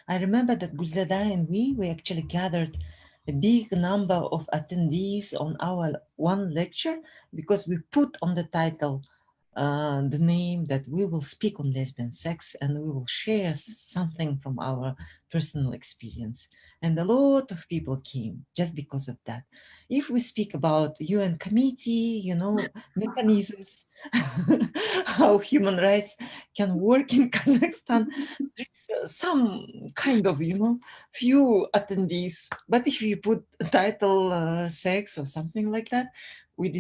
I remember that Gulzada and we actually gathered a big number of attendees on our one lecture, because we put on the title the name that we will speak on lesbian sex, and we will share something from our personal experience. And a lot of people came just because of that. If we speak about UN committee, mechanisms, how human rights can work in Kazakhstan, there's some kind of, few attendees. But if you put title sex or something like that, we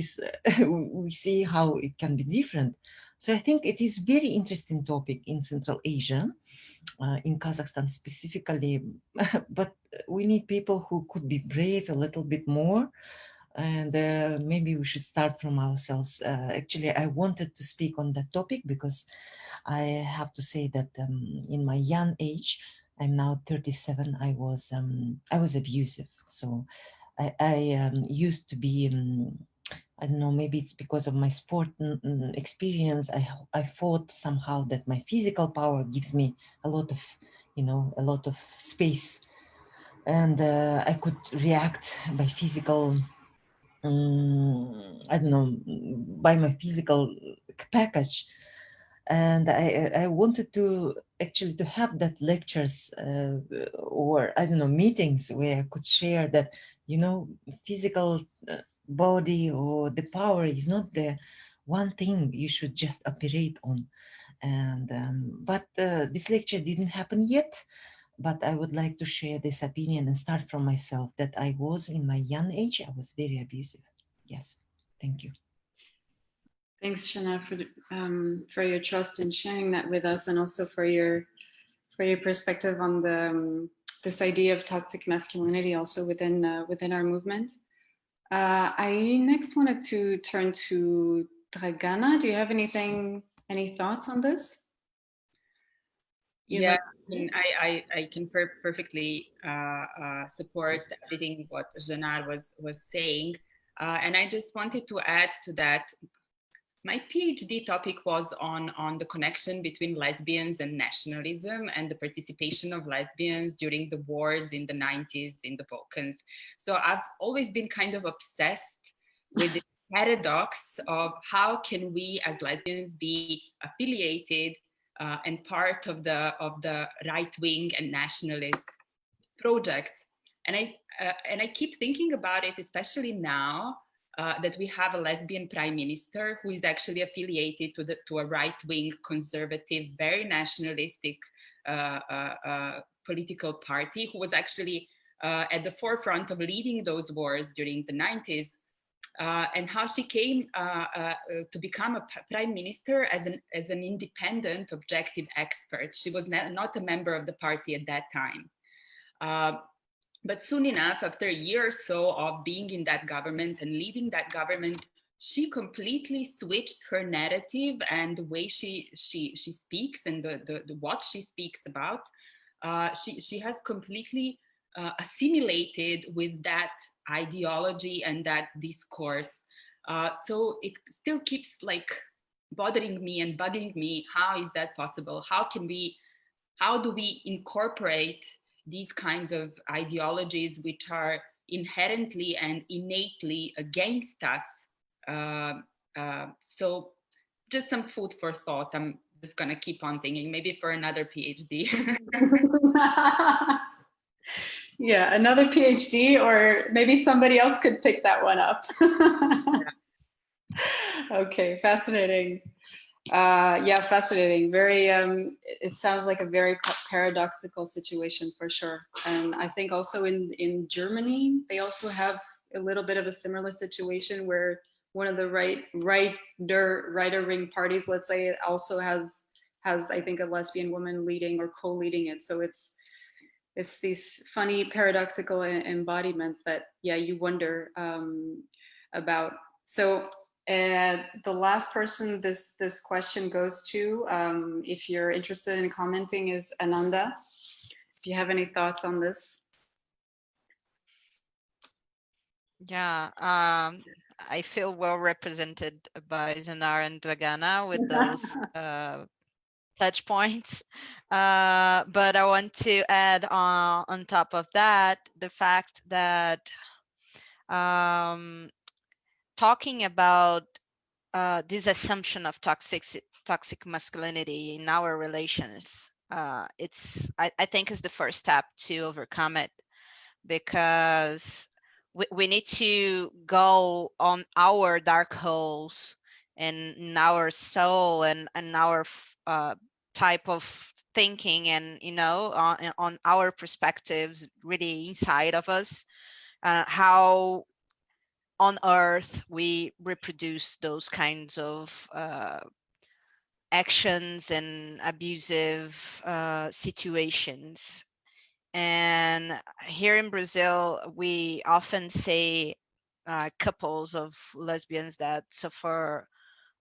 see how it can be different. So I think it is very interesting topic in Central Asia, in Kazakhstan specifically, but we need people who could be brave a little bit more. And maybe we should start from ourselves. Actually, I wanted to speak on that topic because I have to say that in my young age, I'm now 37, I was abusive. So I used to be, I don't know, maybe it's because of my sport experience. I thought somehow that my physical power gives me a lot of, a lot of space. And I could react by physical, I don't know, by my physical package. And I wanted to actually to have that lectures or I don't know, meetings where I could share that, physical body or the power is not the one thing you should just operate on. And but this lecture didn't happen yet. But I would like to share this opinion and start from myself that I was in my young age, I was very abusive. Yes, thank you. Thanks, Zhanar, for your trust in sharing that with us, and also for your perspective on the this idea of toxic masculinity also within our movement. I next wanted to turn to Dragana. Do you have any thoughts on this? Yeah, I can perfectly support everything what Zhanar was saying, and I just wanted to add to that. My PhD topic was on the connection between lesbians and nationalism and the participation of lesbians during the wars in the 90s in the Balkans. So I've always been kind of obsessed with the paradox of how can we as lesbians be affiliated and part of the right wing and nationalist projects. And I keep thinking about it, especially now that we have a lesbian prime minister who is actually affiliated to a right-wing, conservative, very nationalistic political party, who was actually at the forefront of leading those wars during the 90s. And how she came to become a prime minister as an independent, objective expert. She was not a member of the party at that time. But soon enough, after a year or so of being in that government and leading that government, she completely switched her narrative and the way she speaks and the what she speaks about. She has completely assimilated with that ideology and that discourse. So it still keeps like bothering me and bugging me. How is that possible? How do we incorporate these kinds of ideologies which are inherently and innately against us? So just some food for thought. I'm just gonna keep on thinking, maybe for another PhD. Yeah, another PhD, or maybe somebody else could pick that one up. Okay, fascinating. Yeah, fascinating. Very, it sounds like a very paradoxical situation for sure. And I think also in Germany, they also have a little bit of a similar situation where one of the right wing parties, let's say, it also has I think a lesbian woman leading or co-leading it. So it's these funny paradoxical embodiments that, yeah, you wonder about. So the last person this question goes to, if you're interested in commenting, is Ananda. Do you have any thoughts on this? Yeah, I feel well represented by Zhanar and Dragana with those touch points. But I want to add on top of that, the fact that talking about this assumption of toxic masculinity in our relations, I think is the first step to overcome it, because we need to go on our dark holes and in our soul and our type of thinking, and on our perspectives really inside of us, how on earth we reproduce those kinds of actions and abusive situations. And here in Brazil, we often say couples of lesbians that suffer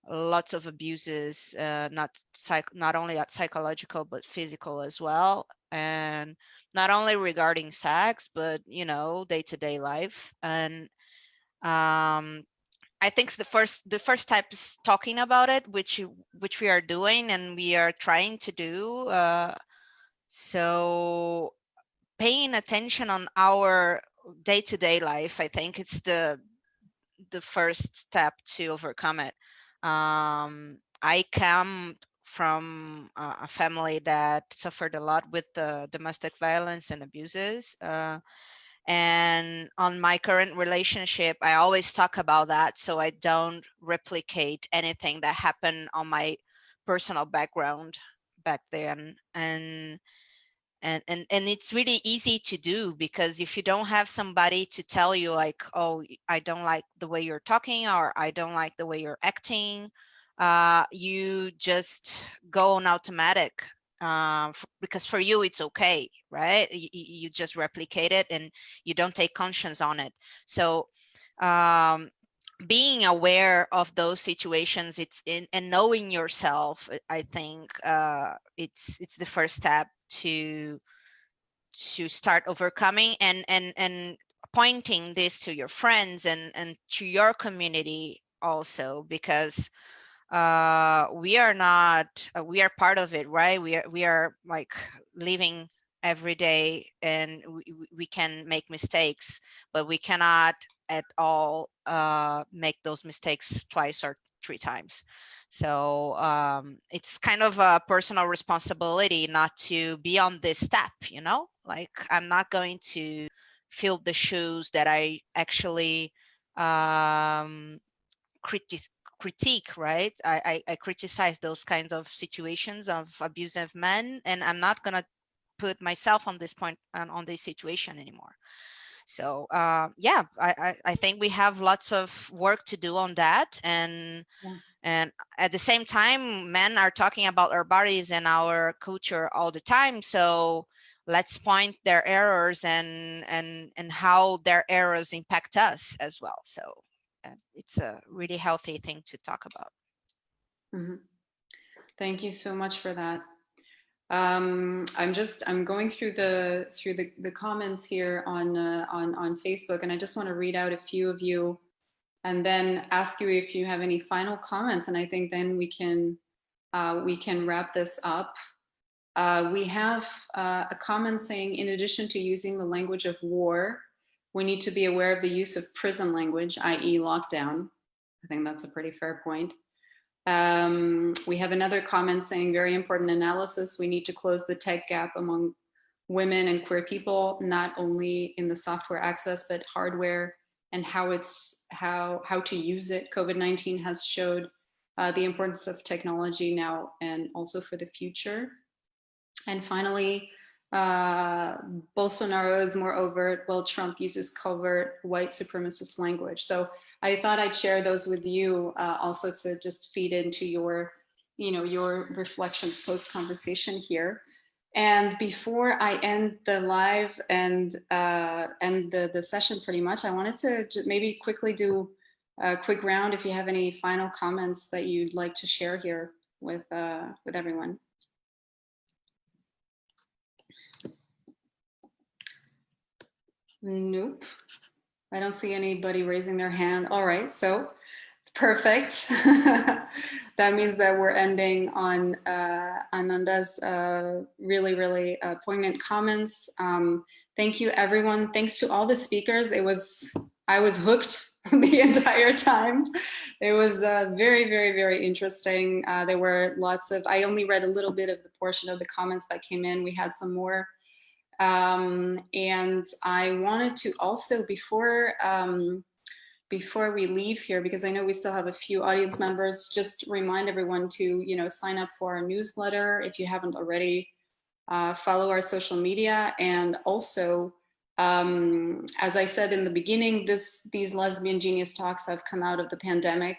lots of abuses, not only at psychological but physical as well, and not only regarding sex, but day-to-day life. And I think the first step is talking about it, which we are doing and we are trying to do. So paying attention on our day-to-day life, I think it's the first step to overcome it. I come from a family that suffered a lot with domestic violence and abuses. And on my current relationship, I always talk about that so I don't replicate anything that happened on my personal background back then. And it's really easy to do, because if you don't have somebody to tell you like, oh, I don't like the way you're talking, or I don't like the way you're acting, you just go on automatic, because for you it's okay, right? You just replicate it and you don't take conscience on it. So being aware of those situations, and knowing yourself, I think it's the first step to start overcoming, and pointing this to your friends and to your community also, because we are not we are part of it, right? We are like living every day, and we can make mistakes, but we cannot at all make those mistakes twice or three times. So it's kind of a personal responsibility not to be on this step, like I'm not going to fill the shoes that I actually critique, right? I criticize those kinds of situations of abusive men, and I'm not going to put myself on this point and on this situation anymore. So yeah, I think we have lots of work to do on that. And at the same time, men are talking about our bodies and our culture all the time. So let's point their errors and how their errors impact us as well. So it's a really healthy thing to talk about. Mm-hmm. Thank you so much for that. I'm going through the comments here on Facebook, and I just want to read out a few of you, and then ask you if you have any final comments. And I think then we can wrap this up. We have a comment saying, in addition to using the language of war, we need to be aware of the use of prison language, i.e. lockdown. I think that's a pretty fair point. We have another comment saying, very important analysis. We need to close the tech gap among women and queer people, not only in the software access, but hardware and how to use it. COVID-19 has showed the importance of technology now and also for the future. And finally, Bolsonaro is more overt, while Trump uses covert white supremacist language. So I thought I'd share those with you also to just feed into your reflections post-conversation here. And before I end the live and end the session pretty much, I wanted to maybe quickly do a quick round if you have any final comments that you'd like to share here with everyone. Nope, I don't see anybody raising their hand. All right, so perfect. That means that we're ending on Ananda's really, really poignant comments. Thank you, everyone. Thanks to all the speakers. I was hooked the entire time. It was very, very, very interesting. There were lots of, I only read a little bit of the portion of the comments that came in. We had some more. And I wanted to also, before we leave here, because I know we still have a few audience members, just remind everyone to, sign up for our newsletter if you haven't already, follow our social media, and also, as I said in the beginning, these Lesbian Genius Talks have come out of the pandemic.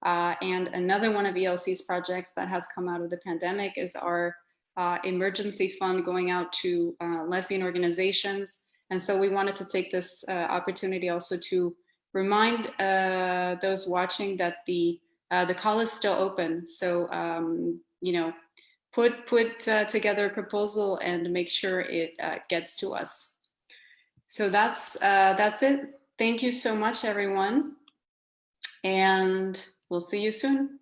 And another one of ELC's projects that has come out of the pandemic is our emergency fund going out to lesbian organizations. And so we wanted to take this opportunity also to remind those watching that the call is still open. So, you know, put together a proposal and make sure it gets to us. So that's it. Thank you so much, everyone. And we'll see you soon.